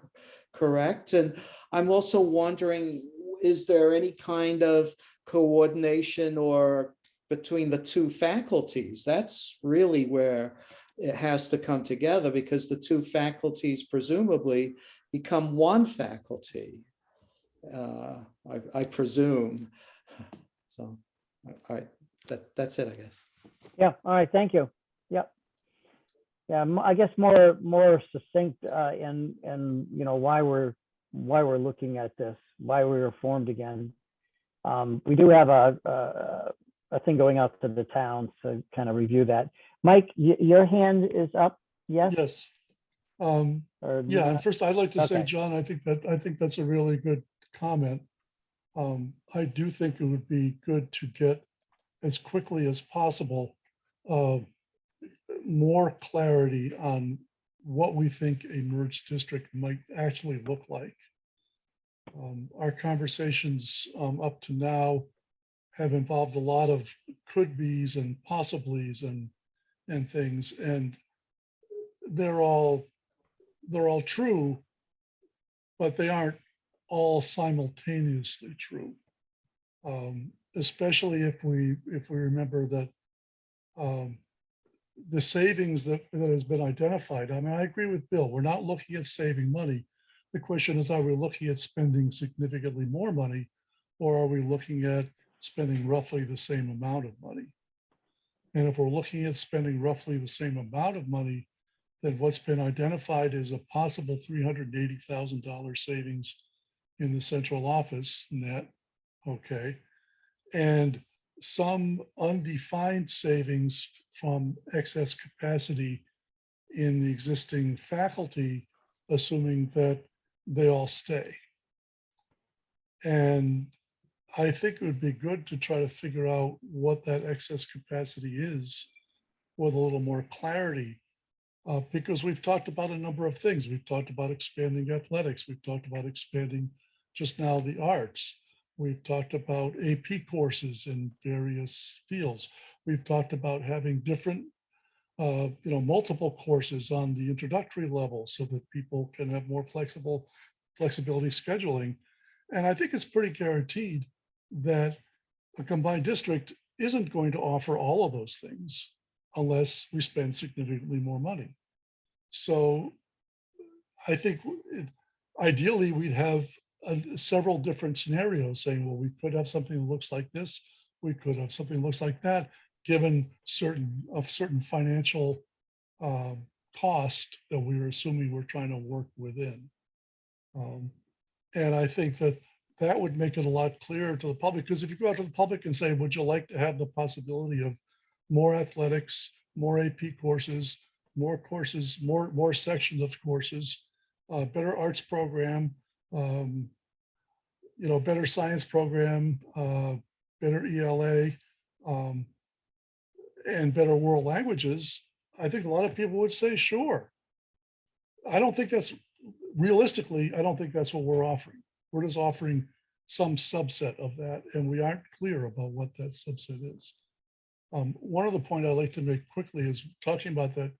correct? And I'm also wondering, is there any kind of coordination or between the 2 faculties? That's really where it has to come together, because the 2 faculties presumably become 1 faculty, I presume. So, all right, that's it, I guess. Yeah. All right. Thank you. Yep. Yeah. I guess more succinct in why we're looking at this, why we were formed again. We do have a thing going out to the towns to kind of review that. Mike, your hand is up. Yes. Yes. Or Yeah, and not? first I'd like to say, Okay. John, I think that's a really good comment. I do think it would be good to get as quickly as possible more clarity on what we think a merged district might actually look like. Our conversations up to now have involved a lot of could be's and possiblies and things, and they're all true, but they aren't all simultaneously true. Especially if we remember that the savings that has been identified. I mean, I agree with Bill. We're not looking at saving money. The question is, are we looking at spending significantly more money, or are we looking at spending roughly the same amount of money? And if we're looking at spending roughly the same amount of money, then what's been identified is a possible $380,000 savings in the central office net, okay? And some undefined savings from excess capacity in the existing faculty, assuming that they all stay. And I think it would be good to try to figure out what that excess capacity is with a little more clarity, because we've talked about a number of things. We've talked about expanding athletics. We've talked about expanding just now the arts. We've talked about AP courses in various fields. We've talked about having different, multiple courses on the introductory level so that people can have more flexibility scheduling. And I think it's pretty guaranteed that a combined district isn't going to offer all of those things unless we spend significantly more money. So I think ideally, we'd have several different scenarios saying, well, we could have something that looks like this. We could have something that looks like that, given certain financial cost that we were assuming we're trying to work within. And I think that that would make it a lot clearer to the public, because if you go out to the public and say, would you like to have the possibility of more athletics, more AP courses, more sections of courses, better arts program, better science program, better ELA, and better world languages, I think a lot of people would say, sure. I don't think that's realistically, I don't think that's what we're offering. We're just offering some subset of that, and we aren't clear about what that subset is. One other point I'd like to make quickly is talking about that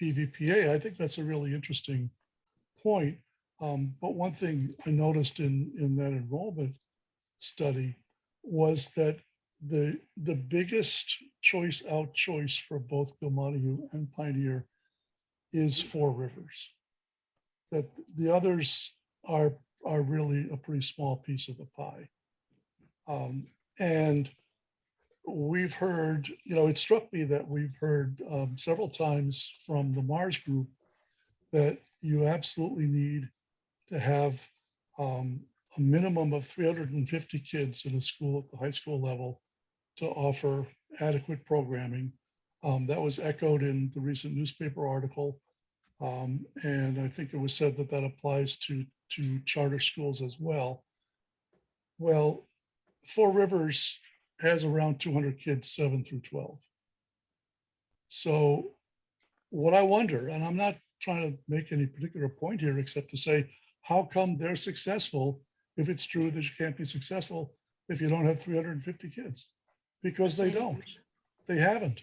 PVPA. I think that's a really interesting point. But one thing I noticed in that enrollment study was that the biggest choice for both Gilmontague and Pioneer is Four Rivers. That the others are really a pretty small piece of the pie. And we've heard, it struck me that we've heard several times from the Mars group that you absolutely need to have a minimum of 350 kids in a school at the high school level to offer adequate programming. That was echoed in the recent newspaper article. And I think it was said that that applies to charter schools as well. Well, Four Rivers has around 200 kids, 7 through 12. So what I wonder, and I'm not trying to make any particular point here, except to say, how come they're successful if it's true that you can't be successful if you don't have 350 kids? Because they don't. They haven't.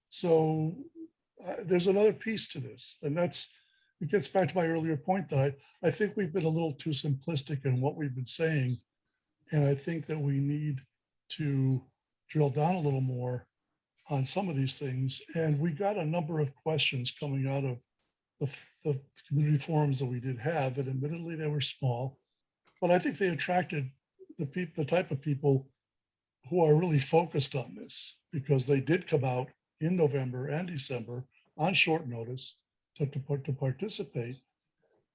So there's another piece to this, and it gets back to my earlier point that I think we've been a little too simplistic in what we've been saying, and I think that we need to drill down a little more on some of these things. And we got a number of questions coming out of the community forums that we did have, and admittedly they were small, but I think they attracted the type of people who are really focused on this, because they did come out in November and December on short notice to participate.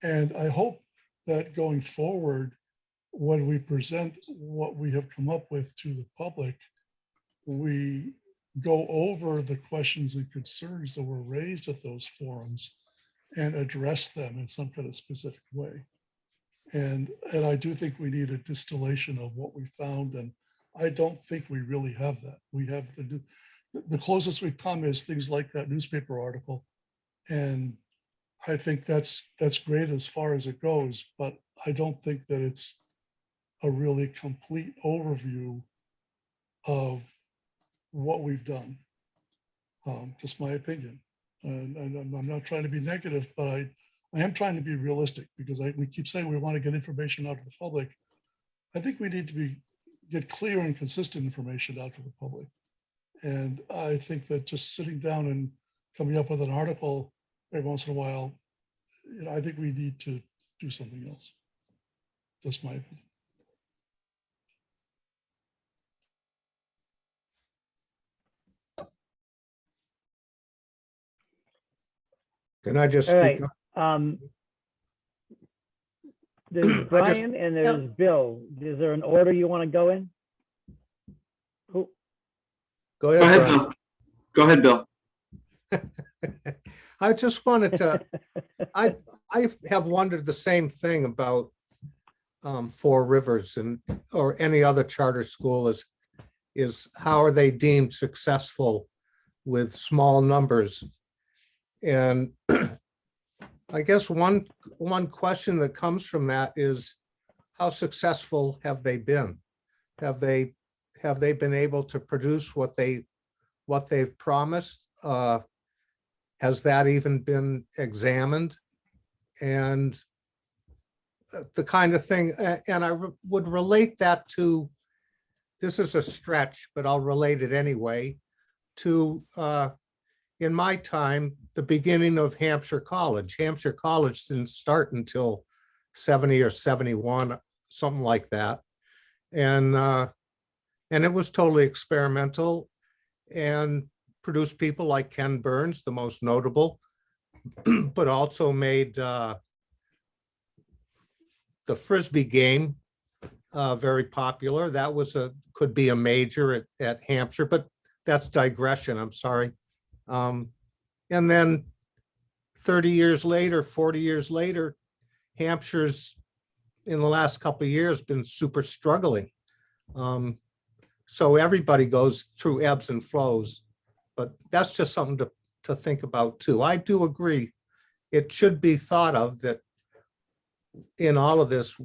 And I hope that going forward, when we present what we have come up with to the public, we go over the questions and concerns that were raised at those forums and address them in some kind of specific way. And I do think we need a distillation of what we found, and I don't think we really have that. We have the closest we've come is things like that newspaper article, and I think that's great as far as it goes, but I don't think that it's a really complete overview of what we've done. Just my opinion. And I'm not trying to be negative, but I am trying to be realistic, because we keep saying we want to get information out to the public. I think we need to get clear and consistent information out to the public. And I think that just sitting down and coming up with an article every once in a while, I think we need to do something else. Just my opinion. Can I just All right. speak up? There's Brian and there's Bill. Is there an order you want to go in? Who? Go Go ahead, ahead, Brian. Bill. Go ahead, Bill. I just wanted to, I have wondered the same thing about Four Rivers or any other charter school is how are they deemed successful with small numbers? And I guess one question that comes from that is, how successful have they been? Have they been able to produce what they've promised? Has that even been examined? And the kind of thing, and I would relate that to, this is a stretch, but I'll relate it anyway, to in my time, the beginning of Hampshire College. Hampshire College didn't start until 70 or 71, something like that. And it was totally experimental and produced people like Ken Burns, the most notable, but also made the Frisbee game very popular. That could be a major at Hampshire, but that's digression, I'm sorry. And then 30 years later, 40 years later, Hampshire's in the last couple of years been super struggling. So everybody goes through ebbs and flows, but that's just something to think about too. I do agree. It should be thought of that in all of this,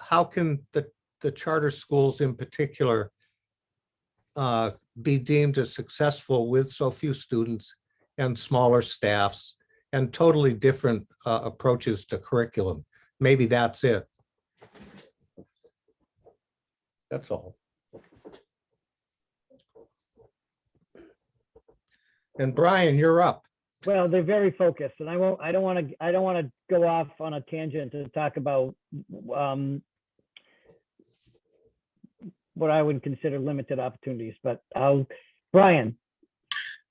how can the charter schools in particular be deemed as successful with so few students and smaller staffs and totally different approaches to curriculum? Maybe that's it. That's all. And Brian, you're up. Well, they're very focused, and I don't want to go off on a tangent to talk about what I would consider limited opportunities, but Brian,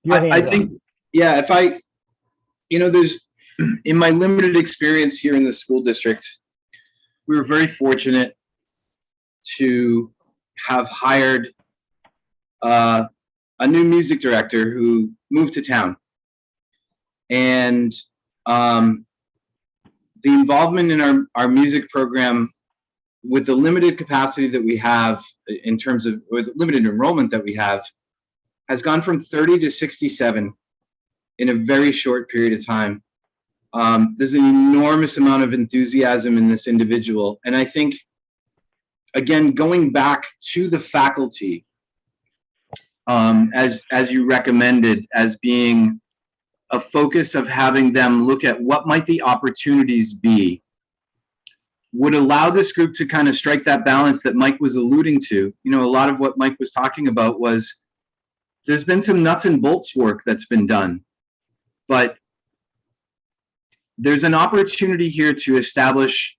your I hand's think, on. yeah, there's, in my limited experience here in the school district, we were very fortunate to have hired a new music director who moved to town. And the involvement in our music program, with the limited capacity that we have in terms of, or the limited enrollment that we have, has gone from 30 to 67 in a very short period of time. There's an enormous amount of enthusiasm in this individual. And I think, again, going back to the faculty, as you recommended, as being a focus of having them look at what might the opportunities be, would allow this group to kind of strike that balance that Mike was alluding to. A lot of what Mike was talking about was there's been some nuts and bolts work that's been done, but there's an opportunity here to establish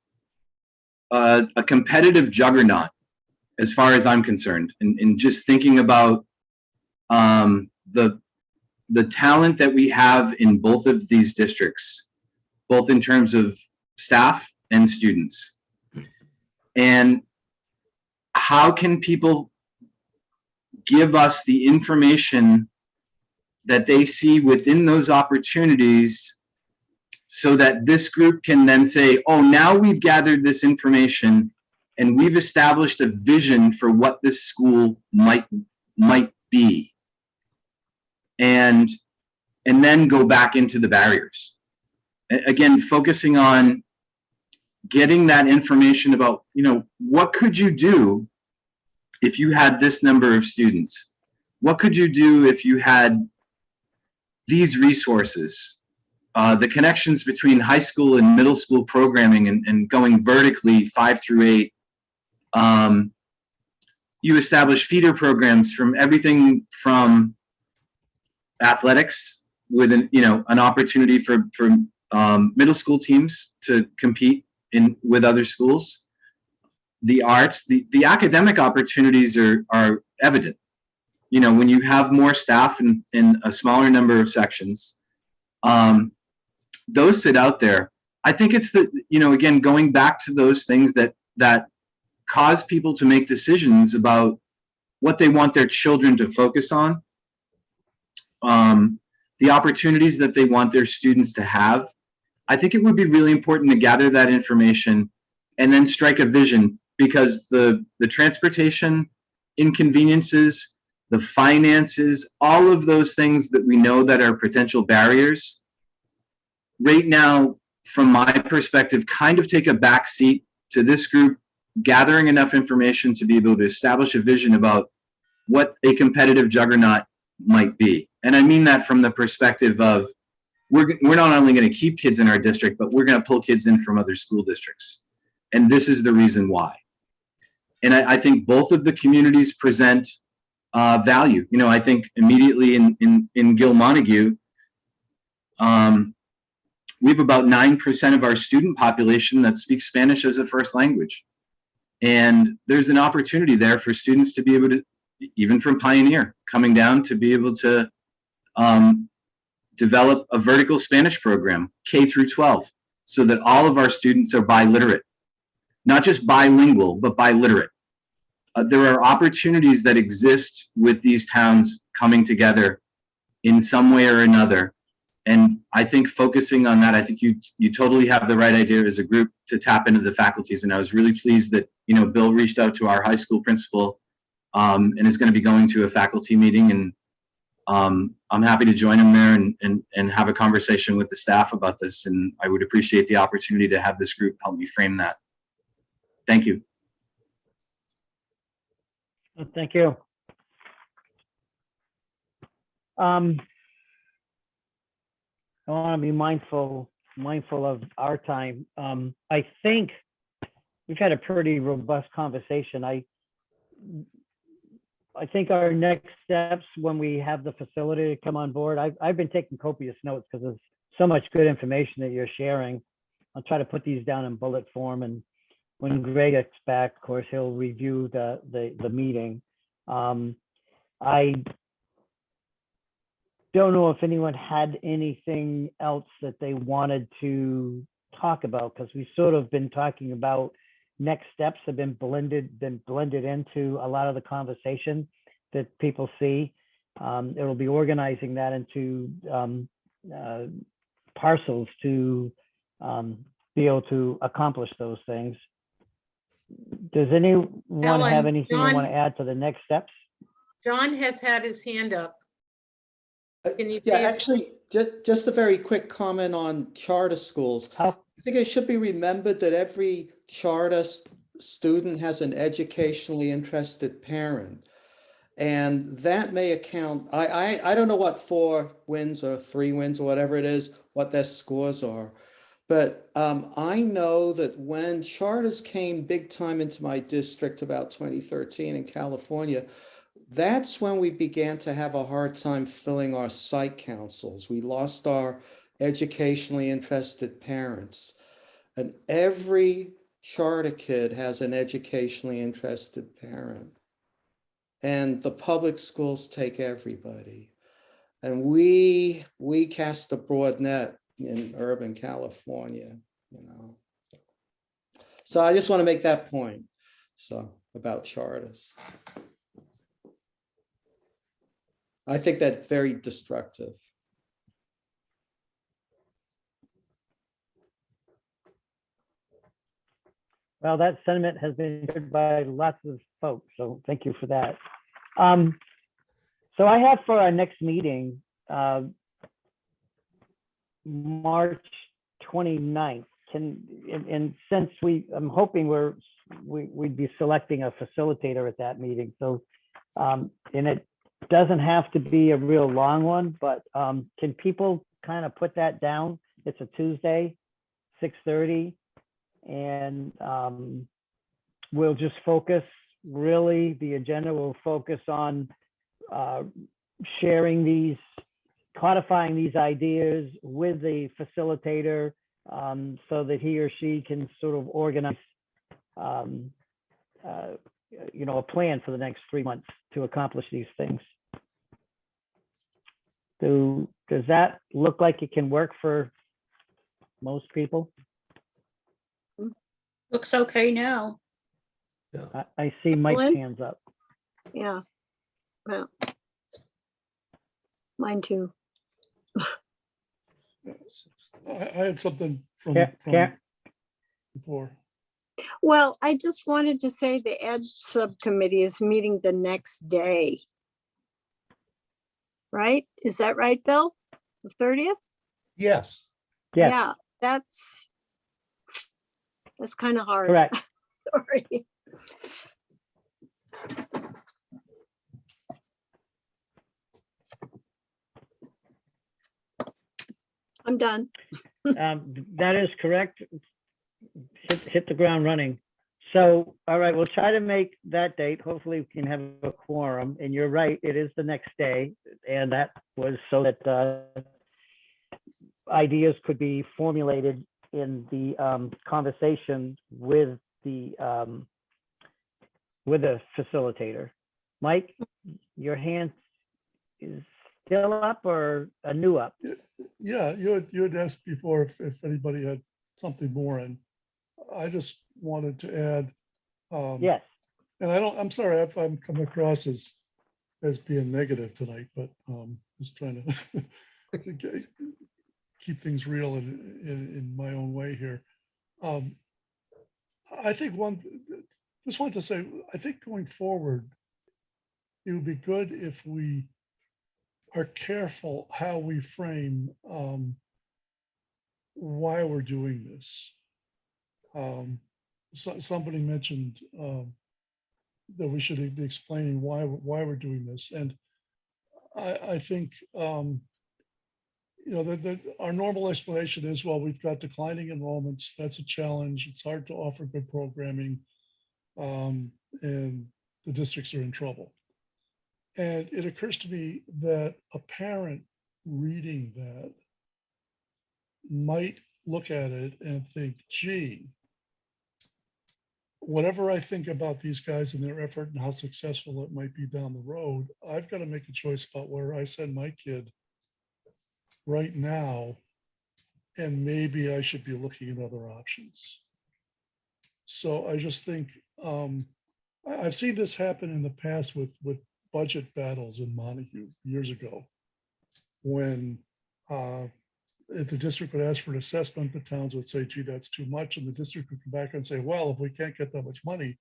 a competitive juggernaut, as far as I'm concerned, and just thinking about the talent that we have in both of these districts, both in terms of staff and students. And how can people give us the information that they see within those opportunities so that this group can then say, oh, now we've gathered this information and we've established a vision for what this school might be. And then go back into the barriers. Again, focusing on getting that information about, what could you do if you had this number of students? What could you do if you had these resources? The connections between high school and middle school programming and going vertically 5 through 8. You establish feeder programs from everything from athletics with an opportunity for middle school teams to compete with other schools. The arts, the academic opportunities are evident. When you have more staff in a smaller number of sections, those sit out there. I think it's again, going back to those things that cause people to make decisions about what they want their children to focus on. The opportunities that they want their students to have. I think it would be really important to gather that information and then strike a vision, because the transportation inconveniences, the finances, all of those things that we know that are potential barriers, right now, from my perspective, kind of take a back seat to this group gathering enough information to be able to establish a vision about what a competitive juggernaut might be. And I mean that from the perspective of we're not only going to keep kids in our district, but we're going to pull kids in from other school districts. And this is the reason why. And I think both of the communities present value. I think immediately in Gil Montague, we have about 9% of our student population that speaks Spanish as a first language. And there's an opportunity there for students to be able to, even from Pioneer, coming down to be able to develop a vertical Spanish program, K through 12, so that all of our students are biliterate, not just bilingual, but biliterate. There are opportunities that exist with these towns coming together in some way or another. And I think focusing on that, I think you totally have the right idea as a group to tap into the faculties. And I was really pleased that, you know, Bill reached out to our high school principal and is going to be going to a faculty meeting. And I'm happy to join him there and have a conversation with the staff about this. And I would appreciate the opportunity to have this group help me frame that. Thank you. Thank you. I want to be mindful of our time. I think we've had a pretty robust conversation. I think our next steps when we have the facility come on board, I've been taking copious notes because there's so much good information that you're sharing. I'll try to put these down in bullet form, and when Greg gets back, of course, he'll review the meeting. I don't know if anyone had anything else that they wanted to talk about, because we've sort of been talking about next steps have been blended into a lot of the conversation that people see. It'll be organizing that into parcels to be able to accomplish those things. Does anyone Ellen, have anything they want John- to add to the next steps? John has had his hand up. Can you? Yeah, please- actually, just a very quick comment on charter schools. How, I think it should be remembered that every charter student has an educationally interested parent. And that may account, I don't know what 4 wins or 3 wins or whatever it is, what their scores are. But I know that when charters came big time into my district about 2013 in California, that's when we began to have a hard time filling our site councils. We lost our educationally interested parents. And every charter kid has an educationally interested parent. And the public schools take everybody. And we cast a broad net in urban California, you know. So I just want to make that point. So about charters. I think that's very destructive. well, that sentiment has been heard by lots of folks, so thank you for that. So I have for our next meeting, March 29th. And since I'm hoping we'd be selecting a facilitator at that meeting. So, and it doesn't have to be a real long one, but can people kind of put that down? It's a Tuesday, 6:30, and we'll just focus, really, the agenda will focus on sharing these, codifying these ideas with the facilitator so that he or she can sort of organize you know, a plan for the next 3 months to accomplish these things. Does that look like it can work for most people? Looks okay now. I see Mike's Ellen? hands up. Yeah. Well, mine too. I had something from Karen? before. Well, I just wanted to say the Ed Subcommittee is meeting the next day. Right? Is that right, Bill? The 30th? Yes. Yes. Yeah, that's kind of hard. Correct. Sorry. I'm done. That is correct. Hit the ground running. So, all right, we'll try to make that date. Hopefully we can have a quorum. And you're right, it is the next day. And that was so that ideas could be formulated in the conversation with the facilitator. Mike, your hand is still up or a new up? Yeah, you had asked before if anybody had something more, and I just wanted to add. Yes. And I'm sorry if I'm coming across as being negative tonight, but just trying to keep things real in my own way here. I think just want to say, I think going forward, it would be good if we are careful how we frame why we're doing this. Somebody mentioned that we should be explaining why we're doing this, and I think our normal explanation is, well, we've got declining enrollments. That's a challenge. It's hard to offer good programming, and the districts are in trouble. And it occurs to me that a parent reading that might look at it and think, gee, whatever I think about these guys and their effort and how successful it might be down the road, I've got to make a choice about where I send my kid right now, and maybe I should be looking at other options. So I just think I've seen this happen in the past with budget battles in Montague years ago, when if the district would ask for an assessment, the towns would say, gee, that's too much. And the district would come back and say, well, if we can't get that much money,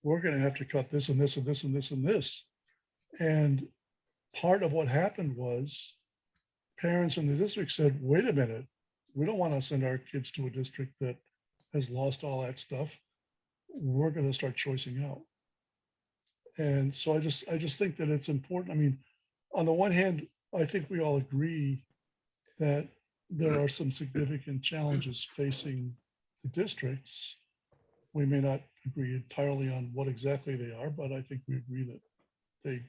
we're going to have to cut this and this and this and this and this. And part of what happened was parents in the district said, wait a minute, we don't want to send our kids to a district that has lost all that stuff. We're going to start choicing out. And so I just think that it's important. I mean, on the one hand, I think we all agree that there are some significant challenges facing the districts. We may not agree entirely on what exactly they are, but I think we agree that they,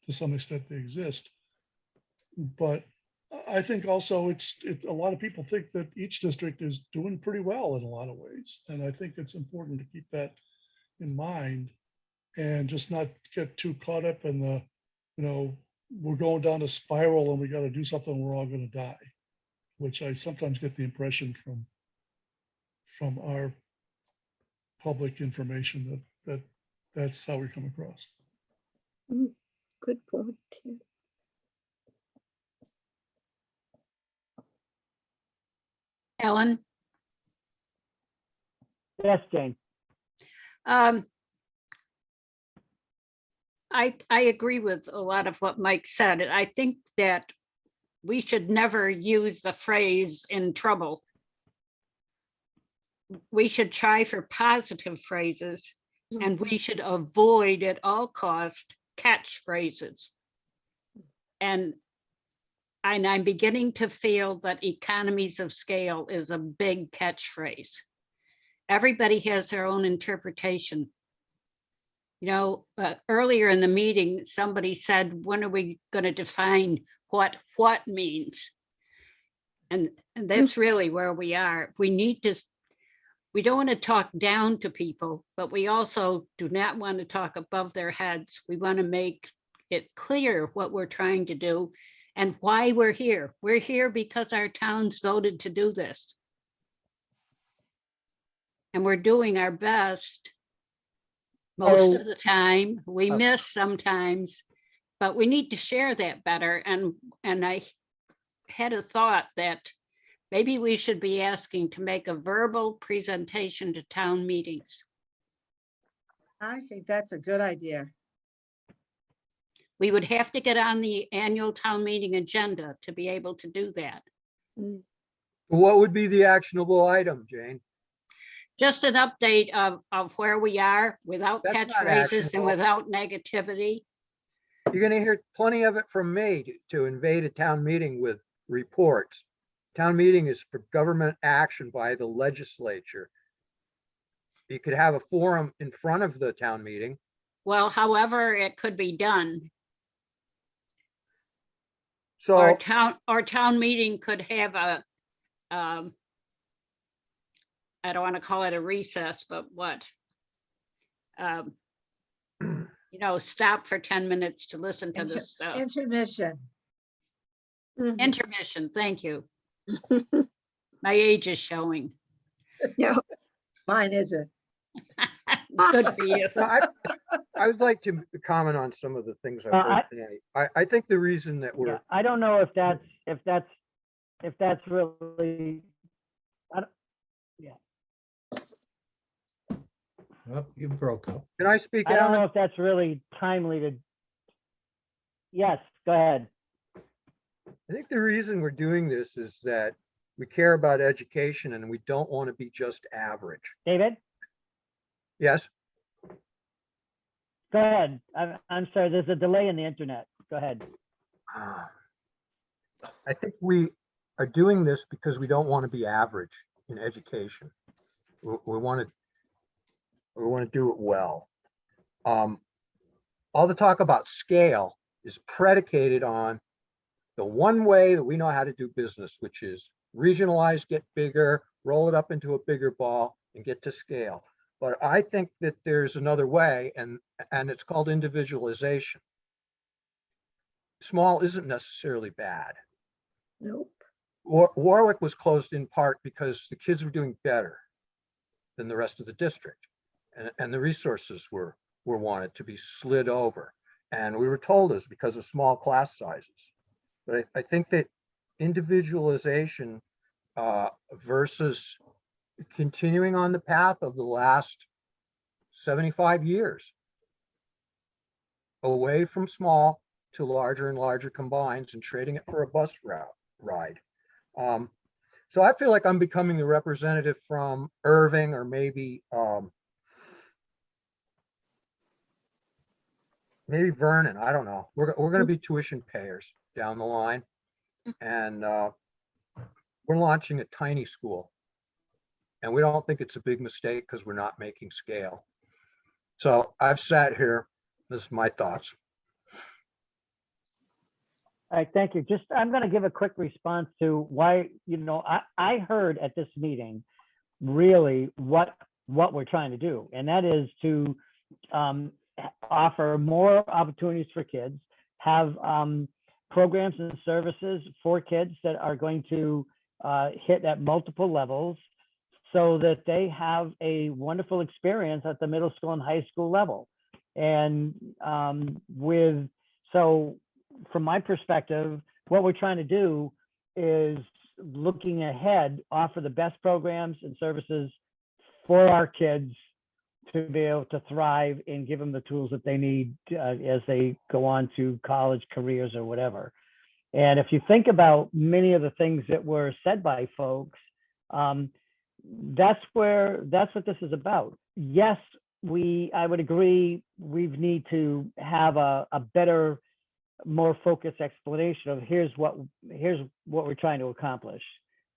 to some extent, they exist. But I think also a lot of people think that each district is doing pretty well in a lot of ways. And I think it's important to keep that in mind and just not get too caught up in the, we're going down a spiral and we got to do something, we're all going to die, which I sometimes get the impression from our public information that's how we come across. Good point. Yeah. Ellen? Yes, Jane. I agree with a lot of what Mike said. I think that we should never use the phrase "in trouble." We should try for positive phrases, and we should avoid at all cost catchphrases. And I'm beginning to feel that economies of scale is a big catchphrase. Everybody has their own interpretation. Earlier in the meeting, somebody said, when are we going to define what means? And that's really where we are. We don't want to talk down to people, but we also do not want to talk above their heads. We want to make it clear what we're trying to do and why we're here. We're here because our towns voted to do this. And we're doing our best most of the time. We miss sometimes, but we need to share that better. And I had a thought that maybe we should be asking to make a verbal presentation to town meetings. I think that's a good idea. We would have to get on the annual town meeting agenda to be able to do that. What would be the actionable item, Jane? Just an update of where we are without That's not catchphrases and actionable. without negativity. You're gonna hear plenty of it from me to invade a town meeting with reports. Town meeting is for government action by the legislature. You could have a forum in front of the town meeting. Well, however it could be done. So Our town meeting could have I don't want to call it a recess, but what? Stop for 10 minutes to listen to this stuff. Intermission. Mhm. Intermission, thank you. My age is showing. Yeah. Mine isn't. Good for you. I would like to comment on some of the things I've I- heard tonight. I think the reason that Yeah, we're, I don't know if that's really, Oh, you broke up. can I speak, I don't know Alan? if that's really timely to. Yes, go ahead. I think the reason we're doing this is that we care about education and we don't want to be just average. David, Yes? go ahead. I'm sorry, there's a delay in the internet. Go ahead. I think we are doing this because we don't want to be average in education. We want to do it well. All the talk about scale is predicated on the one way that we know how to do business, which is regionalize, get bigger, roll it up into a bigger ball and get to scale. But I think that there's another way, and it's called individualization. Small isn't necessarily bad. Nope. Warwick was closed in part because the kids were doing better than the rest of the district. And the resources were wanted to be slid over. And we were told this because of small class sizes. But I think that individualization versus continuing on the path of the last 75 years, away from small to larger and larger combines and trading it for a bus ride. So I feel like I'm becoming the representative from Irving, or maybe Vernon. I don't know. We're going to be tuition payers down the line, and we're launching a tiny school, and we don't think it's a big mistake because we're not making scale. So I've sat here. This is my thoughts. All right, thank you. Just, I'm going to give a quick response to why, I heard at this meeting really what we're trying to do. And that is to offer more opportunities for kids, have programs and services for kids that are going to hit at multiple levels so that they have a wonderful experience at the middle school and high school level. And so from my perspective, what we're trying to do is, looking ahead, offer the best programs and services for our kids to be able to thrive and give them the tools that they need as they go on to college, careers, or whatever. And if you think about many of the things that were said by folks, that's what this is about. Yes, I would agree, we need to have a better, more focused explanation of here's what we're trying to accomplish.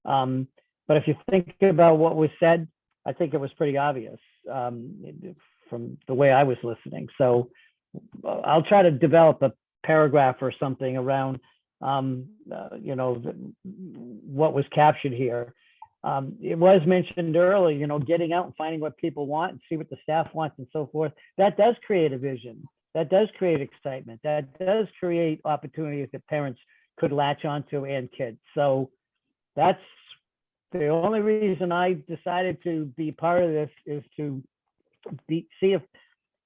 But if you think about what was said, I think it was pretty obvious from the way I was listening. So I'll try to develop a paragraph or something around what was captured here. It was mentioned earlier, getting out and finding what people want and see what the staff wants and so forth. That does create a vision. That does create excitement. That does create opportunities that parents could latch onto and kids. So that's the only reason I decided to be part of this, is to see if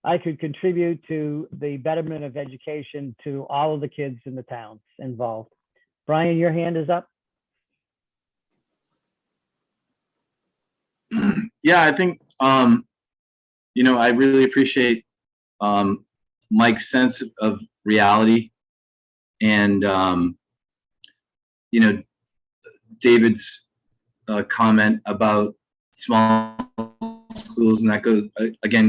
I could contribute to the betterment of education to all of the kids in the towns involved. Brian, your hand is up. Yeah, I think, I really appreciate Mike's sense of reality, and, David's comment about small schools, and that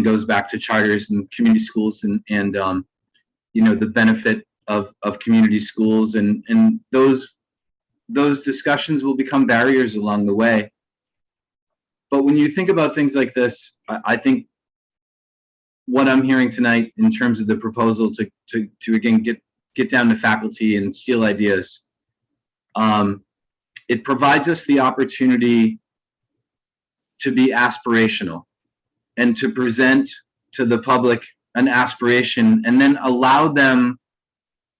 goes back to charters and community schools, and the benefit of community schools, and those discussions will become barriers along the way. But when you think about things like this, I think what I'm hearing tonight in terms of the proposal to again get down to faculty and steal ideas, it provides us the opportunity to be aspirational and to present to the public an aspiration, and then allow them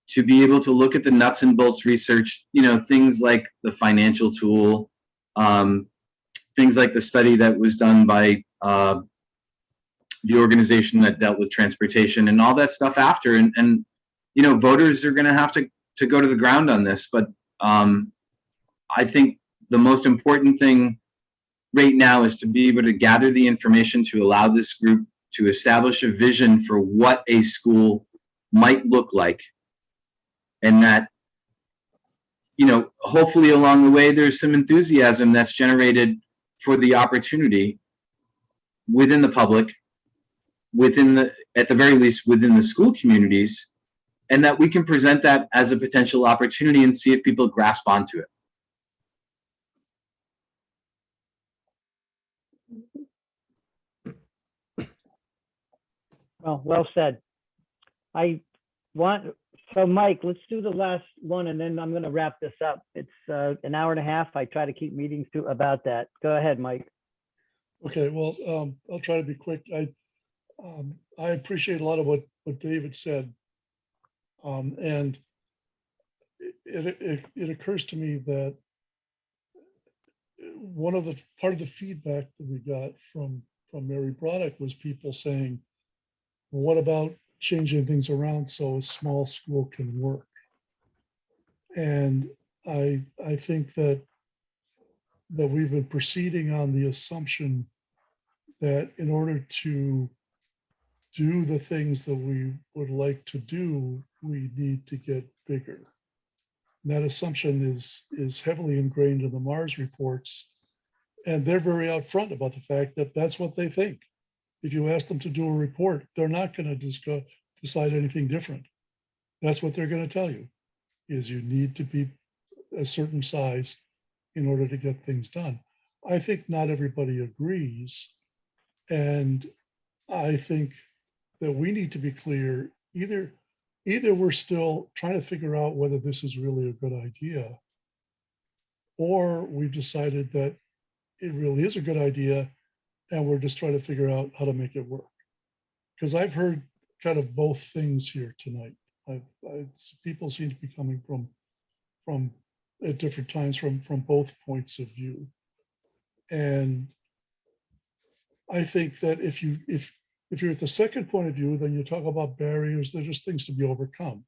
to be able to look at the nuts and bolts research, things like the financial tool, things like the study that was done by the organization that dealt with transportation and all that stuff after. And voters are going to have to go to the ground on this. But I think the most important thing right now is to be able to gather the information to allow this group to establish a vision for what a school might look like. And that, hopefully along the way, there's some enthusiasm that's generated for the opportunity within the public, at the very least, within the school communities, and that we can present that as a potential opportunity and see if people grasp onto it. Well said. So Mike, let's do the last one and then I'm going to wrap this up. It's an hour and a half. I try to keep meetings to about that. Go ahead, Mike. Okay, well, I'll try to be quick. I appreciate a lot of what David said. And it occurs to me that part of the feedback that we got from Mary Broderick was people saying, well, what about changing things around so a small school can work? And I think that we've been proceeding on the assumption that in order to do the things that we would like to do, we need to get bigger. And that assumption is heavily ingrained in the Mars reports, and they're very upfront about the fact that that's what they think. If you ask them to do a report, they're not going to decide anything different. That's what they're going to tell you, is you need to be a certain size in order to get things done. I think not everybody agrees. And I think that we need to be clear, either we're still trying to figure out whether this is really a good idea, or we've decided that it really is a good idea and we're just trying to figure out how to make it work. Because I've heard kind of both things here tonight. People seem to be coming from at different times from both points of view. And I think that if you're at the second point of view, then you talk about barriers. They're just things to be overcome.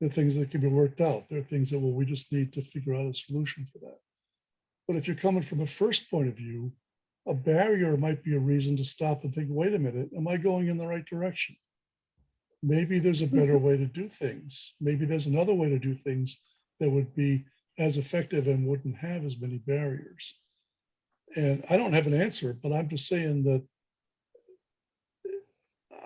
They're things that can be worked out. They're things that, well, we just need to figure out a solution for that. But if you're coming from the first point of view, a barrier might be a reason to stop and think, wait a minute, am I going in the right direction? Maybe there's a better way to do things. Maybe there's another way to do things that would be as effective and wouldn't have as many barriers. And I don't have an answer, but I'm just saying that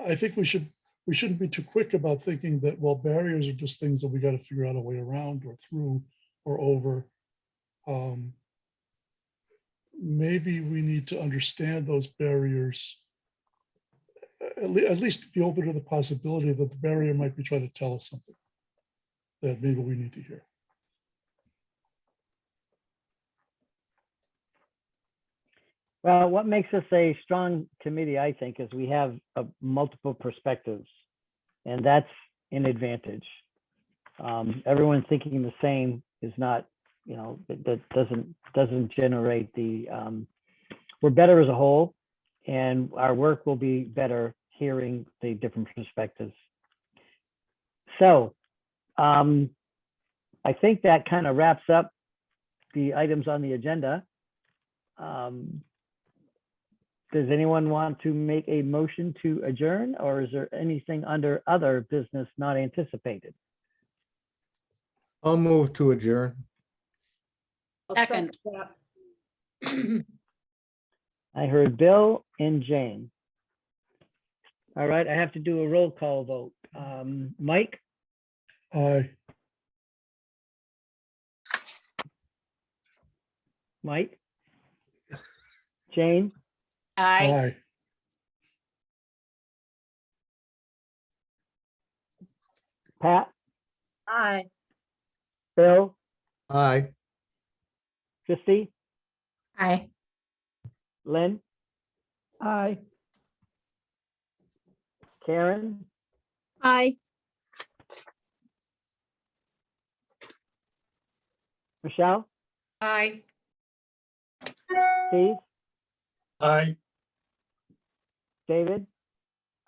I think we shouldn't be too quick about thinking that, well, barriers are just things that we got to figure out a way around or through or over. Maybe we need to understand those barriers, at least be open to the possibility that the barrier might be trying to tell us something that maybe we need to hear. Well, what makes us a strong committee, I think, is we have multiple perspectives, and that's an advantage. Everyone thinking the same is not, that doesn't generate the, we're better as a whole, and our work will be better hearing the different perspectives. So I think that kind of wraps up the items on the agenda. Does anyone want to make a motion to adjourn, or is there anything under other business not anticipated? I'll move to adjourn. I'll Second. that. I heard Bill and Jane. All right, I have to do a roll call vote. Mike, Aye. Mike, Jane, Aye. Aye. Pat, Aye. Bill, Aye. Christie, Aye. Lynn, Aye. Karen, Aye. Michelle, Aye. Steve, Aye. David,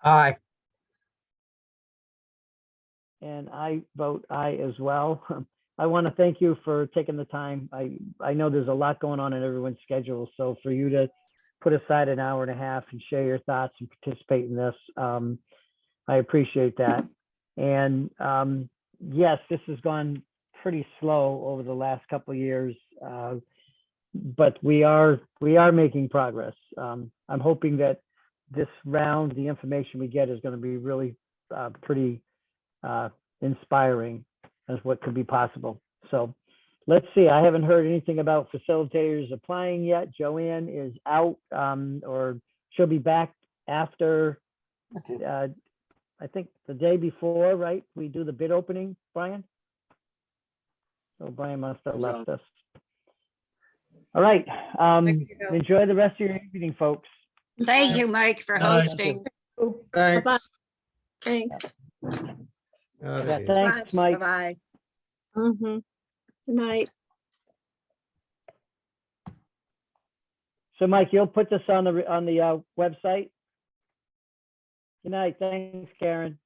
Aye. and I vote aye as well. I want to thank you for taking the time. I know there's a lot going on in everyone's schedule, so for you to put aside an hour and a half and share your thoughts and participate in this, I appreciate that. And yes, this has gone pretty slow over the last couple of years, but we are making progress. I'm hoping that this round, the information we get is going to be really pretty inspiring as what could be possible. So let's see. I haven't heard anything about facilitators applying yet. Joanne is out, or she'll be back after, I think the day before, right? We do the bid opening, Brian? So Brian must have left us. All right. Enjoy the rest of your evening, folks. Thank you, Mike, for Aye. hosting. Thanks. Bye-bye. Thanks. Outta Yeah, here. thanks, Mike. Bye-bye. Mm-hmm. Good night. So Mike, you'll put this on the website? Good night. Thanks, Karen.